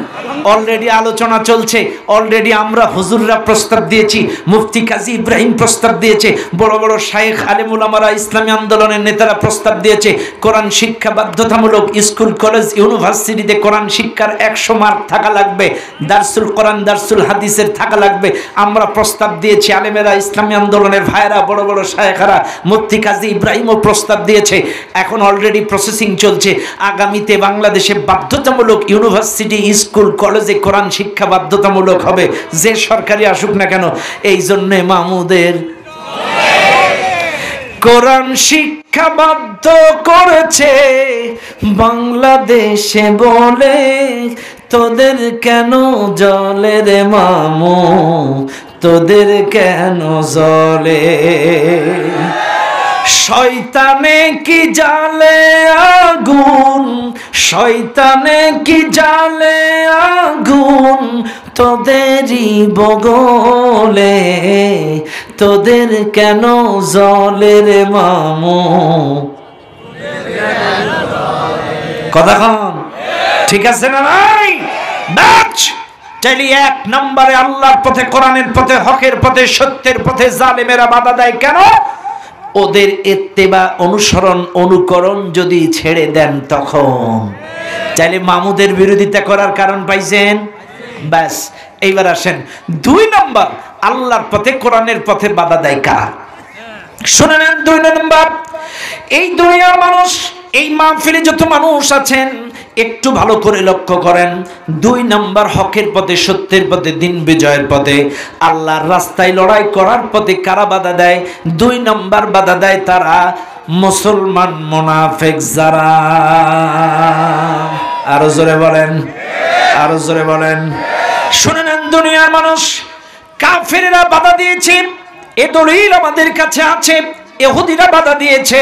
অলরেডি আলোচনা চলছে, অলরেডি আমরা হুজুররা প্রস্তাব দিয়েছি, মুফতি কাজী ইব্রাহিম প্রস্তাব দিয়েছে, বড় বড় শায়েখ আলেম উলামারা, ইসলামী আন্দোলনের নেতারা প্রস্তাব দিয়েছে। কোরআন শিক্ষা বাধ্যতামূলক, স্কুল, কলেজ, ইউনিভার্সিটিতে কোরআন শিক্ষার 100 মার্ক থাকা লাগবে, দারসুল কোরআন, দারসুল হাদিসের থাকা লাগবে। আমরা প্রস্তাব দিয়েছি, আলেমেরা, ইসলামী আন্দোলনের ভাইয়েরা, বড় বড় শায়েখরা, মুফতি কাজী ইব্রাহিমও প্রস্তাব দিয়েছে। এখন অলরেডি প্রসেসিং চলছে। আগামীতে বাংলাদেশে বাধ্যতামূলক ইউনিভার্সিটি, স্কুল, কলেজে কোরআন শিক্ষা বাধ্যতামূলক হবে, যে সরকারি আসুক না কেন। এই জন্যে মামুদের কোরআন শিক্ষা বাধ্য করেছে বাংলাদেশে বলে, তোদের কেন জলে রে মামু, তোদের কেন জলে? শয়তানে কি জালে আগুন, শয়তানে কি জালে আগুন, তোদেরই বগলে, তোদের কেন জলে রে মামু? কথা কন ঠিক আছে না নাই? ব্যাচ চাইলে 1 নম্বরে আল্লাহর পথে, কোরআনের পথে, হকের পথে, সত্যের পথে জালেমেরা বাধা দেয় কেন? ওদের ইত্তেবা, অনুসরণ, অনুকরণ যদি ছেড়ে দেন, তখন চাইলে মামুদের বিরোধিতা করার কারণ পাইছেন। ব্যাস। এইবার আসেন 2 নম্বর, আল্লাহর পথে, কোরআনের পথে বাধা দেয় কারা? শুনে নেন 2 নম্বর। এই দুনিয়ার মানুষ, এই মাহফিলে যত মানুষ আছেন, একটু ভালো করে লক্ষ্য করেন। 2 নম্বর, হকের পথে, সত্যের পথে, দিন বিজয়ের পথে, আল্লাহর রাস্তায় লড়াই করার পথে কারা বাধা দেয়? 2 নম্বর বাধা দেয় তারা মুসলমান মুনাফিক যারা। আরো জোরে বলেন, আরো জোরে বলেন। শুনে নেন, দুনিয়ার মানুষ, কাফেররা বাধা দিয়েছে, এ দলিল আমাদের কাছে আছে। ইহুদিরা বাধা দিয়েছে,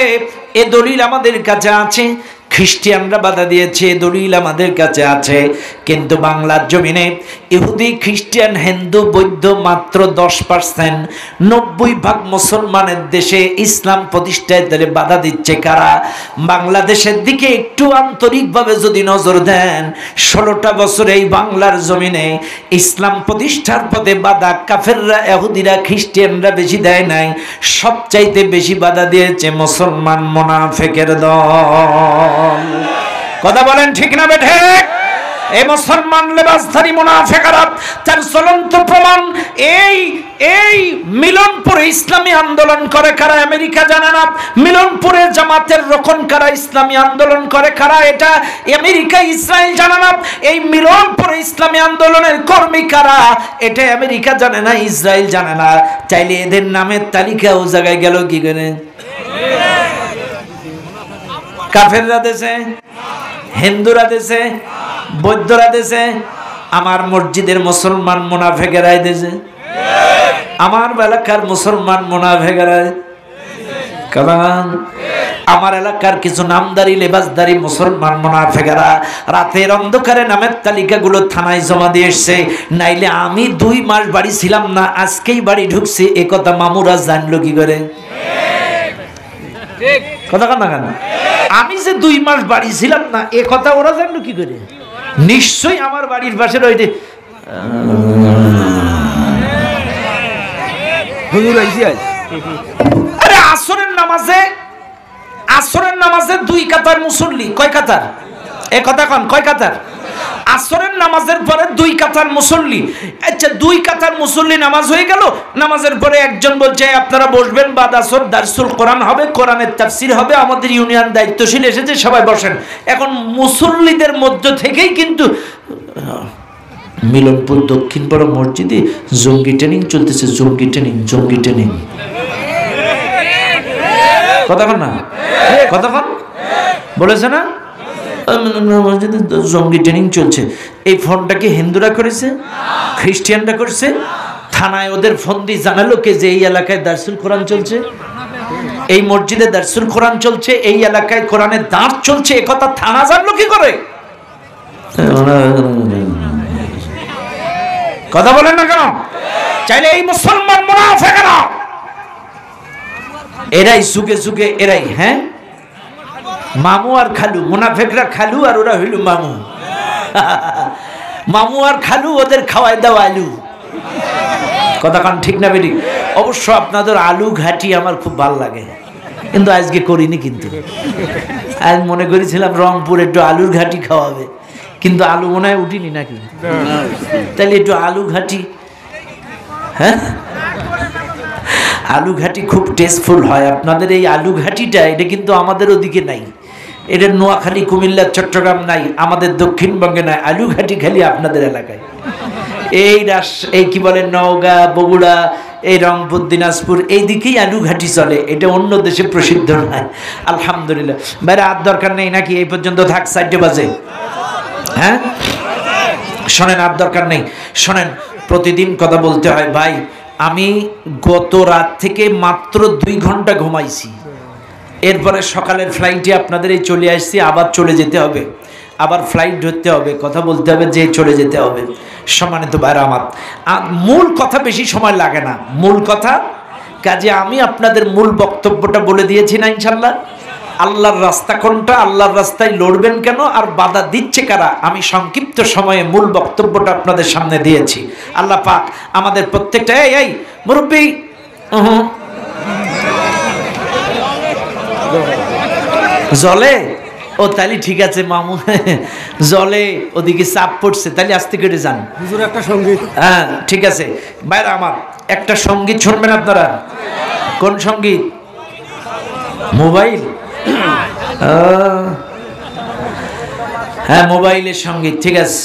এ দলিল আমাদের কাছে আছে। খ্রিস্টানরা বাধা দিয়েছে, দলিল আমাদের কাছে আছে। কিন্তু বাংলার জমিনে ইহুদি, খ্রিস্টান, হিন্দু, বৌদ্ধ মাত্র 10%। 90% মুসলমানের দেশে ইসলাম প্রতিষ্ঠায় তাদের বাধা দিচ্ছে কারা? বাংলাদেশের দিকে একটু আন্তরিকভাবে যদি নজর দেন, 16টা বছর এই বাংলার জমিনে ইসলাম প্রতিষ্ঠার পথে বাধা কাফেররা, ইহুদিরা, খ্রিস্টানরা বেশি দেয় নাই, সবচাইতে বেশি বাধা দিয়েছে মুসলমান মুনাফিকের দল। কথা বলেন ঠিক না বেঠে? এই মুসলমান লেবাসধারী মুনাফিকরা, তার জ্বলন্ত প্রমাণ এই মিলনপুরে ইসলামী আন্দোলন করে কারা? আমেরিকা জানে না। মিলনপুরে জামাতের রোকন কারা? ইসলামী আন্দোলন করে কারা? এটা আমেরিকা, ইসরায়েল জানে না। এই মিলনপুরে ইসলামী আন্দোলনের কর্মী কারা? এটা আমেরিকা জানে না, ইসরায়েল জানে না। চাইলে এদের নামের তালিকা ও জায়গায় গেল কি করে? কাফেররা দেশে, হিন্দুরা দেশে, বৌদ্ধরা দেশে, আমার মসজিদের মুসলমান মুনাফেকেরাই দেশে, আমার এলাকার মুসলমান মুনাফেকেরাই, কারণ আমার এলাকার কিছু নামদারি লেবাসদারি মুসলমান মুনাফেকেরা রাতের অন্ধকারে নামের তালিকাগুলো থানায় জমা দিয়ে এসছে। নাইলে আমি 2 মাস বাড়ি ছিলাম না, আজকেই বাড়ি ঢুকছি, এ কথা মামুরা জানলো কি করে? কথা কান না কেন? আমি যে 2 মাস বাড়ি ছিলাম না এ কথা ওরা জানলো কি করে? নিশ্চয়ই আমার বাড়ির পাশের ওই আরে আসরের নামাজে 2 কাতার মুসল্লি, কয় কাতার? এ কথা কন, কয় কাতার? আসরের নামাজের পরে 2 কাতার মুসল্লি। আচ্ছা 2 কাতার মুসল্লি নামাজ হয়ে গেল, নামাজের পরে একজন বলছে আপনারা বসবেন, বাদ আসর দারসুল কোরআন হবে, কোরআনের তাফসীর হবে, আমাদের ইউনিয়ন দায়িত্বশীল এসেছে, সবাই বসেন। এখন মুসল্লিদের মধ্য থেকেই কিন্তু মিলনপুর দক্ষিণ পাড়া মসজিদে জঙ্গি ট্রেনিং চলতেছে, জঙ্গি ট্রেনিং। কতক্ষণ না, কতক্ষণ বলেছে না মসজিদে জঙ্গি ট্রেনিং চলছে। এই ফোনটা কি হিন্দুরা করেছে, খ্রিস্টানরা করছে? থানায় ওদের ফোন দিয়ে জানালো কে যে এই এলাকায় দারসুল কোরআন চলছে, এই মসজিদে দারসুল কোরআন চলছে, এই এলাকায় কোরআনের দাঁড় চলছে, এ কথা থানা জানলো কি করে? কথা বলেন না কেন? চাইলে এই মুসলমান মুনাফিকরা এরাই সুকে এরাই, হ্যাঁ মামু আর খালু, মুনাফিকরা খালু আর ওরা হইল মামু। মামু আর খালু, ওদের খাওয়াই দাও আলু। কথা কান ঠিক না বেরি? অবশ্য আপনাদের আলু ঘাটি আমার খুব ভালো লাগে, কিন্তু আজকে করিনি। কিন্তু আজ মনে করেছিলাম রংপুর একটু আলুর ঘাটি খাওয়াবে, কিন্তু আলু মনে হয় উঠিনি নাকি? তাহলে একটু আলু ঘাটি, হ্যাঁ আলু ঘাটি খুব টেস্টফুল হয়। আপনাদের এই আলু ঘাটিটা এটা কিন্তু আমাদের ওদিকে নাই, এটা নোয়াখালী, কুমিল্লা, চট্টগ্রাম নাই, আমাদের দক্ষিণবঙ্গে নাই। আলু ঘাটি খালি আপনাদের এলাকায়। এই কি বলে নওগাঁ, বগুড়া, এই রংপুর, দিনাজপুর এই দিকেই আলু ঘাটি চলে, এটা অন্য দেশে প্রসিদ্ধ নয়। আলহামদুলিল্লাহ। বাইরে আর দরকার নেই নাকি? এই পর্যন্ত থাক, 4টে বাজে। হ্যাঁ শোনেন, আর দরকার নেই। শোনেন, প্রতিদিন কথা বলতে হয় ভাই। আমি গত রাত থেকে মাত্র 2 ঘন্টা ঘুমাইছি, এরপরে সকালের ফ্লাইটে আপনাদের এই চলে আসছি, আবার চলে যেতে হবে, আবার ফ্লাইট ধরতে হবে, কথা বলতে হবে, যে চলে যেতে হবে। সম্মানিত ভাইরা আমার, মূল কথা বেশি সময় লাগে না, মূল কথা কাজে আমি আপনাদের মূল বক্তব্যটা বলে দিয়েছি না ইনশাল্লাহ। আল্লাহর রাস্তা কোনটা, আল্লাহর রাস্তায় লড়বেন কেন, আর বাধা দিচ্ছে কারা, আমি সংক্ষিপ্ত সময়ে মূল বক্তব্যটা আপনাদের সামনে দিয়েছি। আল্লাহ পাক আমাদের প্রত্যেকটা এই মুরব্বী জলে ও তাইলে ঠিক আছে মামু, জলে ওদিকে চাপ পড়ছে, তাইলে আস্তে কেটে যান। হুজুর একটা সঙ্গীত, হ্যাঁ ঠিক আছে ভাইরা আমার, একটা সঙ্গীত শুনবেন আপনারা। কোন সঙ্গীত? মোবাইল, হ্যাঁ মোবাইলের সঙ্গীত, ঠিক আছে।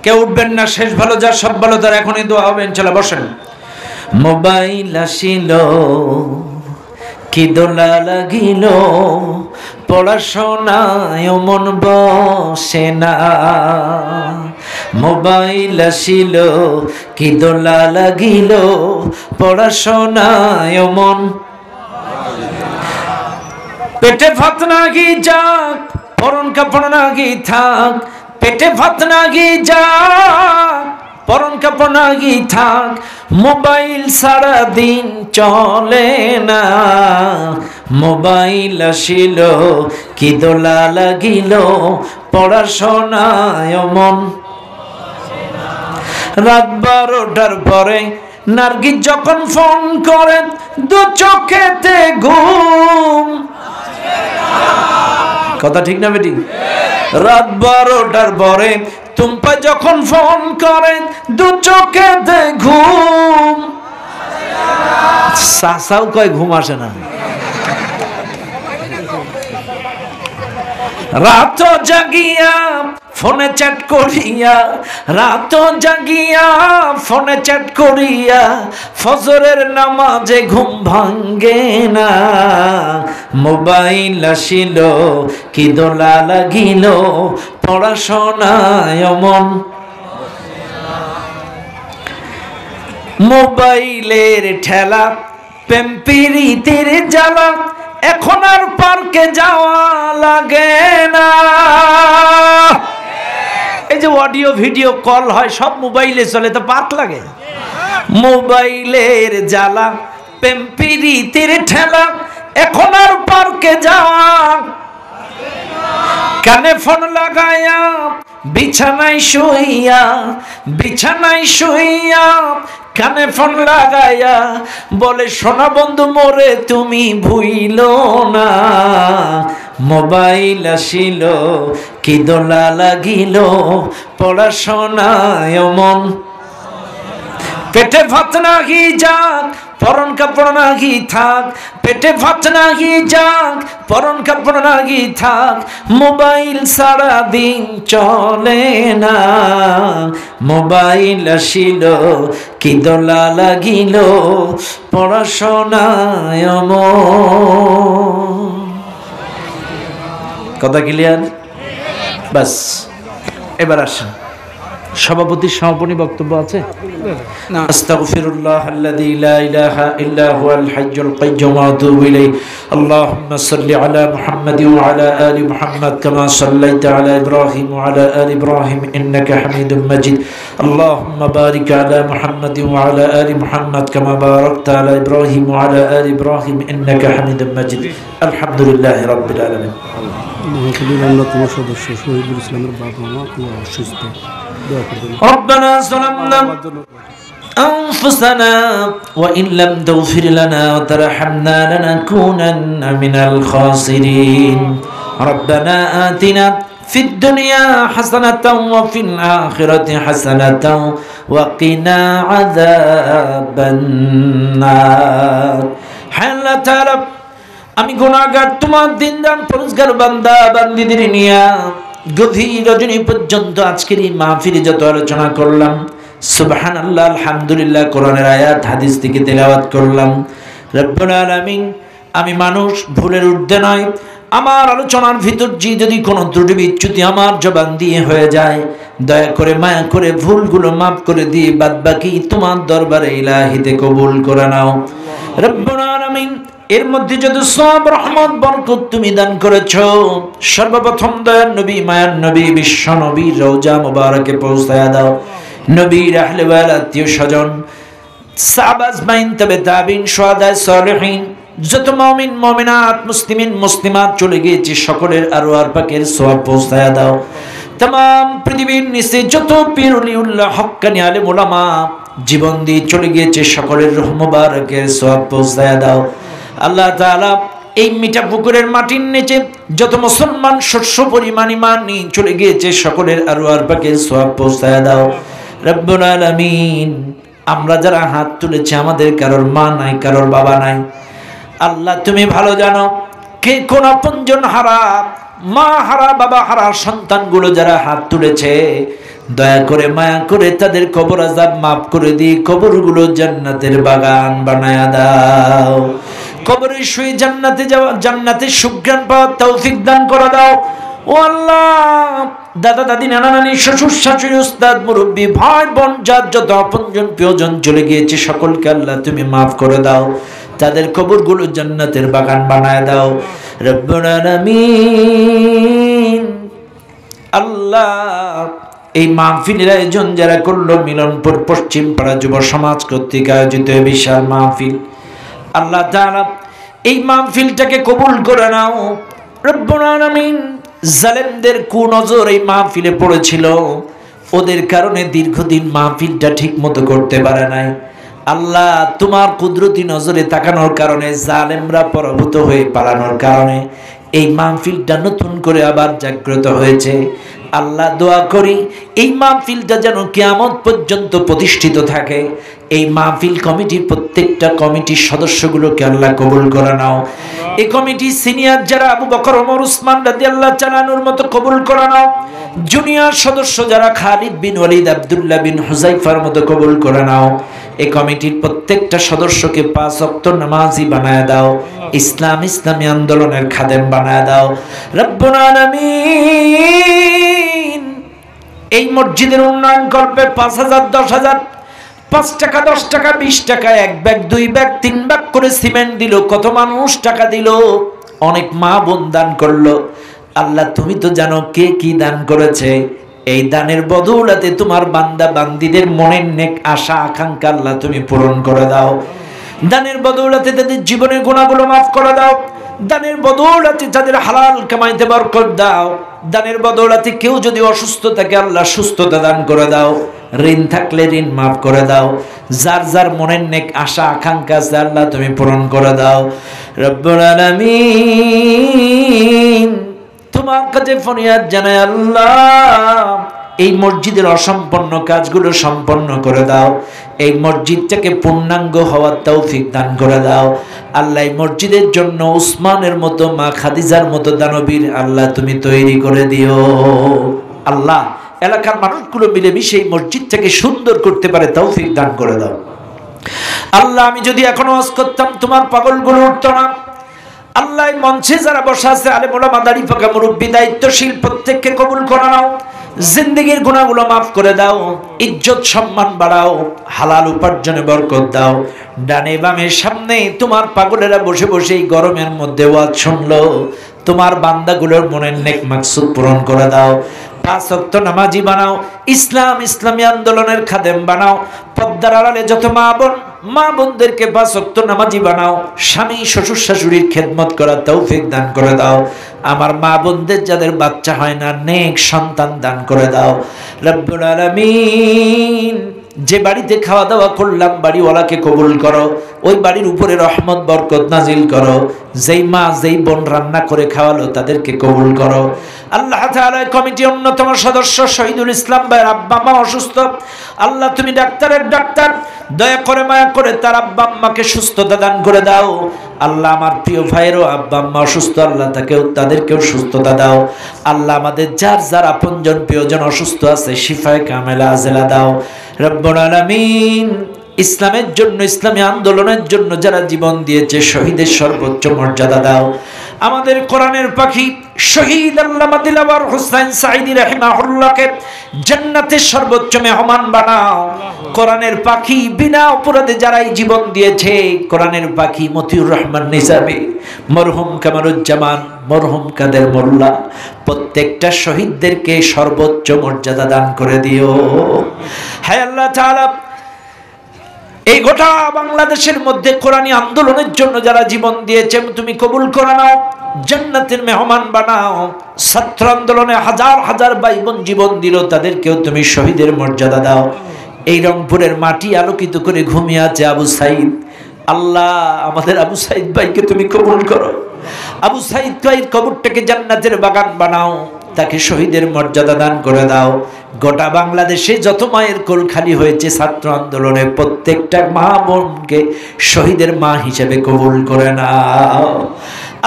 কেউ উঠবেন না, শেষ ভালো যার সব ভালো তার, এখনই দোয়া হবে ইনশাআল্লাহ। বসেন। মোবাইল আসিল কি দোলা লাগিল, পড়াশোনায় মন বসে না। মোবাইল আসিল কি দোলা লাগিল, পড়াশোনায় মন। পেটে ভাত নাগি যাক, পরন কাপড় নাগি থাক, পেটে ভাত নাগি যাক, পরন কাপড় নাগি থাক, মোবাইল সারা দিন চলে না। মোবাইল আসিল কি দোলা লাগিল, পড়াশোনায় মন। রাত 12টার পরে নার্গিস যখন ফোন করে, 2 চোখেতে ঘুম। কথা ঠিক না বেটি? রাত 12টার পরে টুম্পা যখন ফোন করে, 2 চোখেতে ঘুম। সাসাও কয় ঘুম আসে না। রাত জাগিয়া ফোনে চ্যাট করিয়া, রাত জাগিয়া ফোনে চ্যাট করিয়া ফজরের নামাজে ঘুম ভাঙ্গে না। মোবাইল আসিল কি দোলা লাগিল, পড়াশোনায় মন। মোবাইলের ঠেলা, প্রেম প্রীতির জ্বালা, এখন আর পার্কে যাওয়া লাগে না। এই যে অডিও ভিডিও কল হয় সব মোবাইলে চলে, তো পার্ক লাগে? মোবাইলের জ্বালা, প্রেম প্রীতির ঠেলা, এখন আর পার্কে যাওয়া। কানে ফোন লাগায়া বিছানায় শুইয়া, বিছানায় শুইয়া কানে ফোন লাগায়া বলে সোনা বন্ধু মোরে তুমি ভুইলো না। মোবাইল আসিল কি দোলা লাগিল, পড়াশোনায় মন। পেটে ভাত নাহি যাক, পরন কাপড় নাহি থাক, পেটে ভাত নাহি যাক, পরন কাপড় নাহি থাক, মোবাইল সারা দিন চলে না। মোবাইল আসিল কি দোলা লাগিল, পড়াশোনায় মন। কথা ক্লিয়ার? বাস, এবার আসেন। সভাপতির সমাপনী বক্তব্য আছে? আস্তাগফিরুল্লাহ আল্লাযী লা ইলাহা ইল্লা হুয়াল হাইয়্যুল কাইয়্যুম ওয়া আতুবু ইলাইহি। আল্লাহুম্মা সাল্লি আলা মুহাম্মাদিন ওয়া আলা আলি মুহাম্মাদ কামা সাল্লাইতা আলা ইব্রাহিম ওয়া আলা আলি ইব্রাহিম ইন্নাকা হামিদুম মাজিদ। আল্লাহুম্মা বারিক আলা মুহাম্মাদিন ওয়া আলা আলি মুহাম্মাদ কামা বারাকতা আলা ইব্রাহিম ওয়া আলা আলি ইব্রাহিম ইন্নাকা হামিদুম মাজিদ। আলহামদুলিল্লাহি রাব্বিল আলামিন। মহাখালীর অন্যতম সদস্য শহীদুল ইসলামের বাবা মা অসুস্থ, ربنا ظلمنا أنفسنا وإن لم تغفر لنا وترحمنا لنكونن من الخاسرين ربنا آتنا في الدنيا حسنة وفي الآخرة حسنة وقنا عذاب النار حلا ترى আমি গুনাহগার, তোমার দিনদার পরহেজগার বান্দা বান্দীদের নিয়া গভীর রজনী পর্যন্ত আজকের এই মাহফিলে যত আলোচনা করলাম, সুবহানাল্লাহ, আলহামদুলিল্লাহ, কোরআনের আয়াত হাদিস থেকে তেলাওয়াত করলাম। রব্বুল আলামিন, আমি মানুষ, ভুলের ঊর্ধ্বে নয়। আমার আলোচনার ভিতর যদি কোনো ত্রুটি বিচ্যুতি আমার জবান দিয়ে হয়ে যায়, দয়া করে মায়া করে ভুলগুলো মাফ করে দিয়ে বাদবাকি তোমার দরবারে ইলাহিতে কবুল করে নাও। রব্বুল আলামিন, এর মধ্যে যত সওয়াব, রহমত, বরকত তুমি দান করেছো, সর্বপ্রথম দয়ার নবী, মায়ার নবী, বিশ্ব নবীর রওজা মুবারকে পৌঁছায়া দাও। নবীর আহলে ওয়াল আত্মীয় স্বজন, সাহাবা আজমাইন, তাবে তাবিন, শুহাদা, সালেহিন, যত মুমিন মুমিনাত, মুসলিমিন মুসলিমাত চলে গিয়েছে সকলের আরওয়াহ পাকের সওয়াব পৌঁছায়া দাও। तमाम পৃথিবীর নিচে যত পীর ওলিউল্লাহ হক্কানি আলেম ওলামা জীবন দিয়ে চলে গিয়েছে সকলের রূহ মুবারকের সওয়াব পৌঁছায়া দাও। আল্লাহ তাআলা, এই মিঠা পুকুরের মাটির নিচে যত মুসলমান শস্য পরিমাণ ঈমান নিয়ে চলে গিয়েছে সকলের আরওয়াহ পাকের সওয়াব পৌঁছায়া দাও। রব্বুল আলামিন, আমরা যারা হাত তুলেছে আমাদের কারোর মা নাই, কারোর বাবা নাই। আল্লাহ তুমি ভালো জানো কে কোন আপনজন হারা, মা হারা, বাবা হারা সন্তানগুলো যারা হাত তুলেছে, দয়া করে মায়া করে তাদের কবর আযাব মাফ করে দিয়ে কবরগুলো জান্নাতের বাগান বানায়া দাও। কবরে শুয়ে জান্নাতে যাওয়া, জান্নাতের সুঘ্রাণ পাওয়ার তৌফিক দান করে দাও। ও আল্লাহ, দাদা দাদি, নানা নানি, শ্বশুর শাশুড়ি, উস্তাদ মুরব্বী, ভাই বোন, যার যত আপনজন প্রিয়জন চলে গিয়েছে সকলকে আল্লাহ তুমি মাফ করে দাও, তাদের কবরগুলো জান্নাতের বাগান বানায় দাও। রব্বুল আলামিন, আল্লাহ, এই মাহফিলের আয়োজন যারা করলো, মিলনপুর পশ্চিম পাড়া যুব সমাজ কর্তৃক আয়োজিত বিশাল মাহফিল, আল্লাহ তাআলা এই মাহফিলটাকে কবুল করে নাও। রব্বুল আলামিন, জালেমদের কুনজর এই মাহফিলে পড়েছিল, ওদের কারণে দীর্ঘদিন মাহফিলটা ঠিক মতো করতে পারে নাই। আল্লাহ, তোমার কুদরতি নজরে তাকানোর কারণে, জালেমরা পরাভূত হয়ে পালানোর কারণে এই মাহফিলটা নতুন করে আবার জাগ্রত হয়েছে। আল্লাহ দোয়া করি এই মাহফিলটা যেন কিয়ামত পর্যন্ত প্রতিষ্ঠিত থাকে। এই মাহফিল কমিটির প্রত্যেকটা কমিটির সদস্যগুলোকে আল্লাহ কবুল করে নাও। এই কমিটির সিনিয়র যারা আবু বকর ওমর উসমান রাদিয়াল্লাহু তাআলা আনহুর মতো কবুল করে নাও। জুনিয়র সদস্য যারা খালিদ বিন ওয়ালিদ আব্দুল্লাহ বিন হুযাইফার মতো কবুল করে নাও। এই কমিটির প্রত্যেকটা সদস্যকে 5 ওয়াক্ত নামাজি বানায় দাও। ইসলামী আন্দোলনের খাদেম বানায় দাও রব্বুল আলামিন। এই মসজিদের উন্নয়ন করবে 5,000 10,000 5 টাকা 10 টাকা 20 টাকা 1 ব্যাগ 2 ব্যাগ 3 ব্যাগ করে সিমেন্ট দিল, কত মানুষ টাকা দিল, অনেক মা বোন দান করলো। আল্লাহ তুমি তো জানো কে কি দান করেছে। এই দানের বদৌলতে তোমার বান্দা বান্দীদের মনের নেক আশা আকাঙ্ক্ষা আল্লাহ তুমি পূরণ করে দাও। দানের বদৌলতে তাদের জীবনের গুনাহগুলো মাফ করে দাও। দানের বদৌলতে তাদের হালাল কামাইতে বরকত দাও। দানের বদৌলতে কেউ যদি অসুস্থ থাকে আল্লাহ সুস্থতা দান করে দাও। ঋণ থাকলে ঋণ মাফ করে দাও। যার যার মনের নেক আশা আকাঙ্ক্ষা আছে আল্লাহ তুমি পূরণ করে দাও রব্বুল আলামিন। তোমার কাছে ফরিয়াদ জানাই আল্লাহ, এই মসজিদের অসম্পন্ন কাজগুলো সম্পন্ন করে দাও। এই মসজিদটাকে পূর্ণাঙ্গ হওয়ার তৌফিক দান করে দাও আল্লাহ। এই মসজিদের জন্য উসমানের মতো, মা খাদিজার মতো দানবীর আল্লাহ তুমি তৈরি করে দিও আল্লাহ। এলাকার মানুষগুলো মিলেমিশে এই মসজিদটাকে সুন্দর করতে পারে তৌফিক দান করে দাও আল্লাহ। আমি যদি এখন ওয়াজ করতাম তোমার পাগলগুলো উঠতো না আল্লাহ। মঞ্চে যারা বসা আছে আলেম ওলামা দাড়ি পাকা মুরব্বি দায়িত্বশীল প্রত্যেককে কবুল করে নাও। জিন্দেগির গুনাহগুলো মাফ করে দাও, ইজ্জত সম্মান বাড়াও, হালাল উপার্জনে বরকত দাও। ডানে বামে সামনে তোমার পাগলেরা বসে বসে এই গরমের মধ্যে ওয়াজ শুনলো, তোমার বান্দাগুলোর মনের নেক মাকসুদ পূরণ করে দাও। 5 ওয়াক্ত নামাজি বানাও, ইসলামী আন্দোলনের খাদেম বানাও। পর্দার আড়ালে যত মা বোনদেরকে 5 ওয়াক্ত নামাজি বানাও। স্বামী শ্বশুর শাশুড়ির খেদমত করার তৌফিক দান করে দাও। আমার মা বোনদের যাদের বাচ্চা হয় না নেক সন্তান দান করে দাও রব্বুল আলামিন। যে বাড়িতে খাওয়া দাওয়া করলাম বাড়িওয়ালাকে কবুল করো, ওই বাড়ির উপরে রহমত বরকত নাজিল করো। যেই মা যেই বোন রান্না করে খাওয়ালো তাদেরকে কবুল করো আল্লাহ তাআলা। কমিটি অন্যতম সদস্য শহীদুল ইসলাম ভাইয়ের আব্বা মা অসুস্থ আল্লাহ, তুমি ডাক্তারের ডাক্তার, দয়া করে মায়া করে তার আব্বা আম্মাকে সুস্থতা দান করে দাও আল্লাহ। আমার প্রিয় ভাইয়েরও আব্বা আম্মা অসুস্থ আল্লাহ, তাদেরকেও সুস্থতা দাও আল্লাহ। আমাদের যার যার আপনজন প্রিয়জন অসুস্থ আছে শিফায়ে কামেলা আজেলা দাও রব্বুল আলামিন। ইসলামের জন্য, ইসলামী আন্দোলনের জন্য যারা জীবন দিয়েছে শহীদের সর্বোচ্চ মর্যাদা দাও। আমাদের কোরআনের পাখি শহীদ আল্লামা দিলওয়ার হোসেন সাঈদী রাহিমাহুল্লাহকে জান্নাতের সর্বোচ্চ মেহমান বানাও। কোরআনের পাখি বিনা অপরাধে যারাই জীবন দিয়েছে, কোরআনের পাখি মতিউর রহমান নিজামী, মরহুম কামারুজ্জামান, মরহুম কাদের মোল্লা, প্রত্যেকটা শহীদদেরকে সর্বোচ্চ মর্যাদা দান করে দিও হায় আল্লাহ তাআলা। এই গোটা বাংলাদেশের মধ্যে কোরআনী আন্দোলনের জন্য যারা জীবন দিয়েছে তুমি কবুল করে নাও, জান্নাতের মেহমান বানাও। ছাত্র আন্দোলনে হাজার হাজার ভাই বোন জীবন দিল, তাদেরকেও তুমি শহীদের মর্যাদা দাও। এই রংপুরের মাটি আলোকিত করে ঘুমিয়ে আছে আবু সাইদ, আল্লাহ আমাদের আবু সাইদ ভাইকে তুমি কবুল করো। আবু সাইদ ভাইয়ের কবরটাকে জান্নাতের বাগান বানাও, তাকে শহীদের মর্যাদা দান করে দাও। গোটা বাংলাদেশে যত মায়ের কোল খালি হয়েছে ছাত্র আন্দোলনে প্রত্যেকটা মা বোনকে শহীদের মা হিসেবে কবুল করে নাও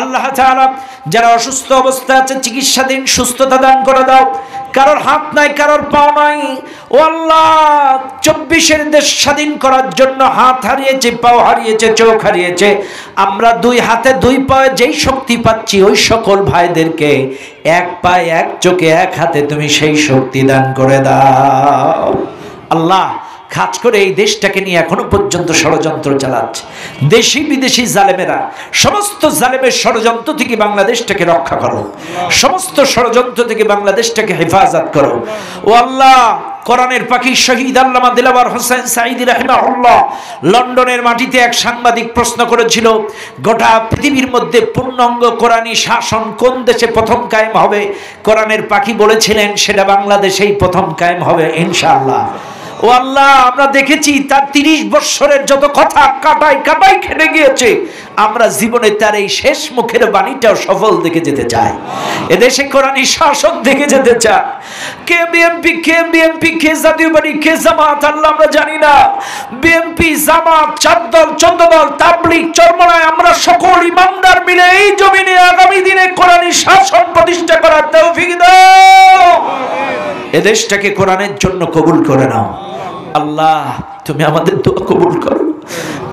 আল্লাহ তাআলা। যারা অসুস্থ অবস্থা আছে চিকিৎসাধীন সুস্থতা দান করে দাও। কারোর হাত নাই, কারোর পাও নাই, ও আল্লাহ 24-এর দেশ স্বাধীন করার জন্য হাত হারিয়েছে, পাও হারিয়েছে, চোখ হারিয়েছে। আমরা 2 হাতে 2 পায়ে যেই শক্তি পাচ্ছি ওই সকল ভাইদেরকে 1 পায়ে 1 চোখে 1 হাতে তুমি সেই শক্তি দান করে দাও আল্লাহ। খাস করে এই দেশটাকে নিয়ে এখনো পর্যন্ত ষড়যন্ত্র চালাচ্ছে দেশি বিদেশি জালেমেরা, সমস্ত জালেমের ষড়যন্ত্র থেকে বাংলাদেশটাকে রক্ষা করো, সমস্ত ষড়যন্ত্র থেকে বাংলাদেশটাকে হেফাজত করো ও আল্লাহ। কোরআনের পাখি শহীদ আল্লামা দিলওয়ার হোসেন সাঈদী রাহিমাহুল্লাহ লন্ডনের মাটিতে এক সাংবাদিক প্রশ্ন করেছিল, গোটা পৃথিবীর মধ্যে পূর্ণাঙ্গ কোরআনী শাসন কোন দেশে প্রথম কায়েম হবে? কোরআনের পাখি বলেছিলেন সেটা বাংলাদেশেই প্রথম কায়েম হবে ইনশাআল্লাহ। ও ও আল্লাহ, আমরা দেখেছি তার 30 বছরের যত কথা কাটাই কাটাই খেটে গিয়েছে, আমরা জীবনে তার এই শেষ মুখের বাণীটাও সফল দেখে যেতে চাই। এদেশে কোরআনী শাসন দেখে যেতে চাই। কে বিএনপি কে জাতীয় পার্টি কে জামাত আল্লাহ আমরা জানি না। বিএনপি জামাত 4 দল 14 দল তাবলীগ চরমনায় আমরা সকল ইমানদার মিলে এই জমিনে আগামী দিনে কোরআনী শাসন প্রতিষ্ঠা করার তৌফিক দাও। এদেশটাকে কোরআনের জন্য কবুল করে নাও আল্লাহ। তুমি আমাদের দোয়া কবুল করো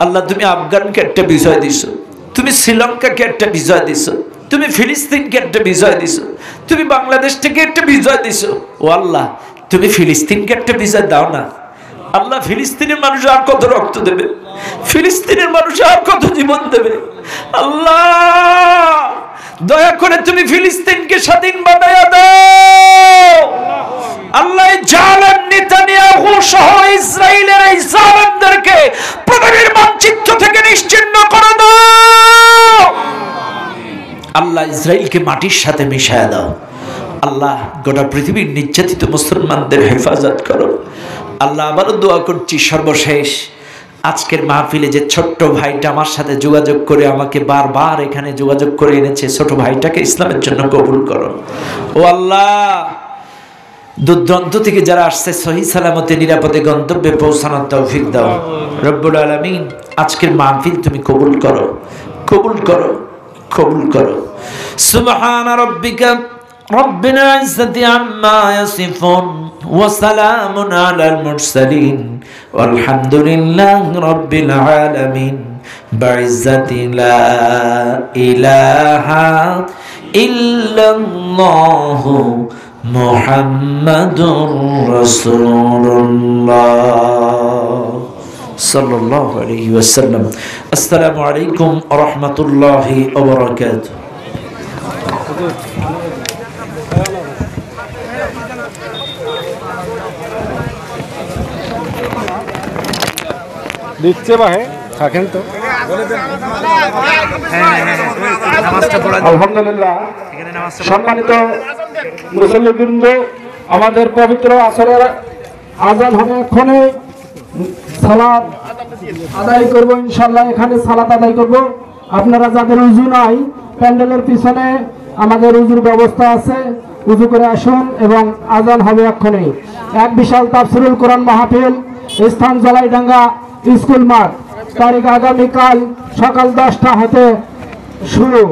আল্লাহ। তুমি আফগানকে একটা বিজয় দিছো, তুমি শ্রীলঙ্কাকে একটা বিজয় দিছো, তুমি ফিলিস্তিনকে একটা বিজয় দিছো, তুমি বাংলাদেশ থেকে একটা বিজয় দিছো। ও আল্লাহ, তুমি ফিলিস্তিনকে একটা বিজয় দাও না আল্লাহ। ফিলিস্তিনের মানুষ আর কত রক্ত দেবে, ফিলিস্তিনের মানুষ আর কত জীবন দেবে আল্লাহ। দয়া করে তুমি ফিলিস্তিনকে স্বাধীন বানায়া দাও আল্লাহ। জালেম নেতানিয়াহু সহ ইসরায়েলের এই জালেমদেরকে পৃথিবীর মানচিত্র থেকে নিশ্চিহ্ন করে দাও আল্লাহ। ইসরায়েলকে মাটির সাথে মিশায়া দাও আল্লাহ। গোটা পৃথিবীর নির্যাতিত মুসলমানদের হেফাজত করো আল্লাহ। আবারও দোয়া করছি, সর্বশেষ আজকের মাহফিলে যে ছোট্ট ভাইটা আমার সাথে যোগাযোগ করে আমাকে বারবার এখানে যোগাযোগ করে এনেছে, ছোট ভাইটাকে ইসলামের জন্য কবুল করো ও আল্লাহ। দূরদূরান্ত থেকে যারা আসছে সহি সালামতে নিরাপদে গন্তব্যে পৌঁছানোর তৌফিক দাও রব্বুল আলামিন। আজকের মাহফিল তুমি কবুল করো, কবুল করো, কবুল করো। সুবহানা রাব্বিকা রব্বিল ইজ্জাতি আম্মা ইয়াসিফুন ওয়া সালামুন আলাল মুরসালিন ওয়ালহামদুলিল্লাহি রাব্বিল আলামিন। বিইজ্জাতি লা ইলাহা ইল্লাল্লাহু মুহাম্মাদুর রাসূলুল্লাহ সাল্লাল্লাহু আলাইহি ওয়াসাল্লাম। আসসালামু আলাইকুম ওয়া রাহমাতুল্লাহি ওয়া বারাকাতুহু। দিচ্ছে ভাই থাকেন তো। আলহামদুলিল্লাহ, সম্মানিত মুসল্লিবৃন্দ, আমাদের পবিত্র আসরের আজান হবে, এক্ষণে সালাত আদায় করব ইনশাআল্লাহ। এখানে সালাত আদায় করব। আপনারা যাদের উযু নাই, প্যান্ডেলের পিছনে আমাদের উযুর ব্যবস্থা আছে, উযু করে আসুন এবং আজান হবে এক্ষণে। এক বিশাল তাফসিরুল কোরআন মাহফিল, স্থান জলাইডাঙ্গা স্কুল মাঠ, তারিখ আগামীকাল সকাল 10টা হতে শুরু।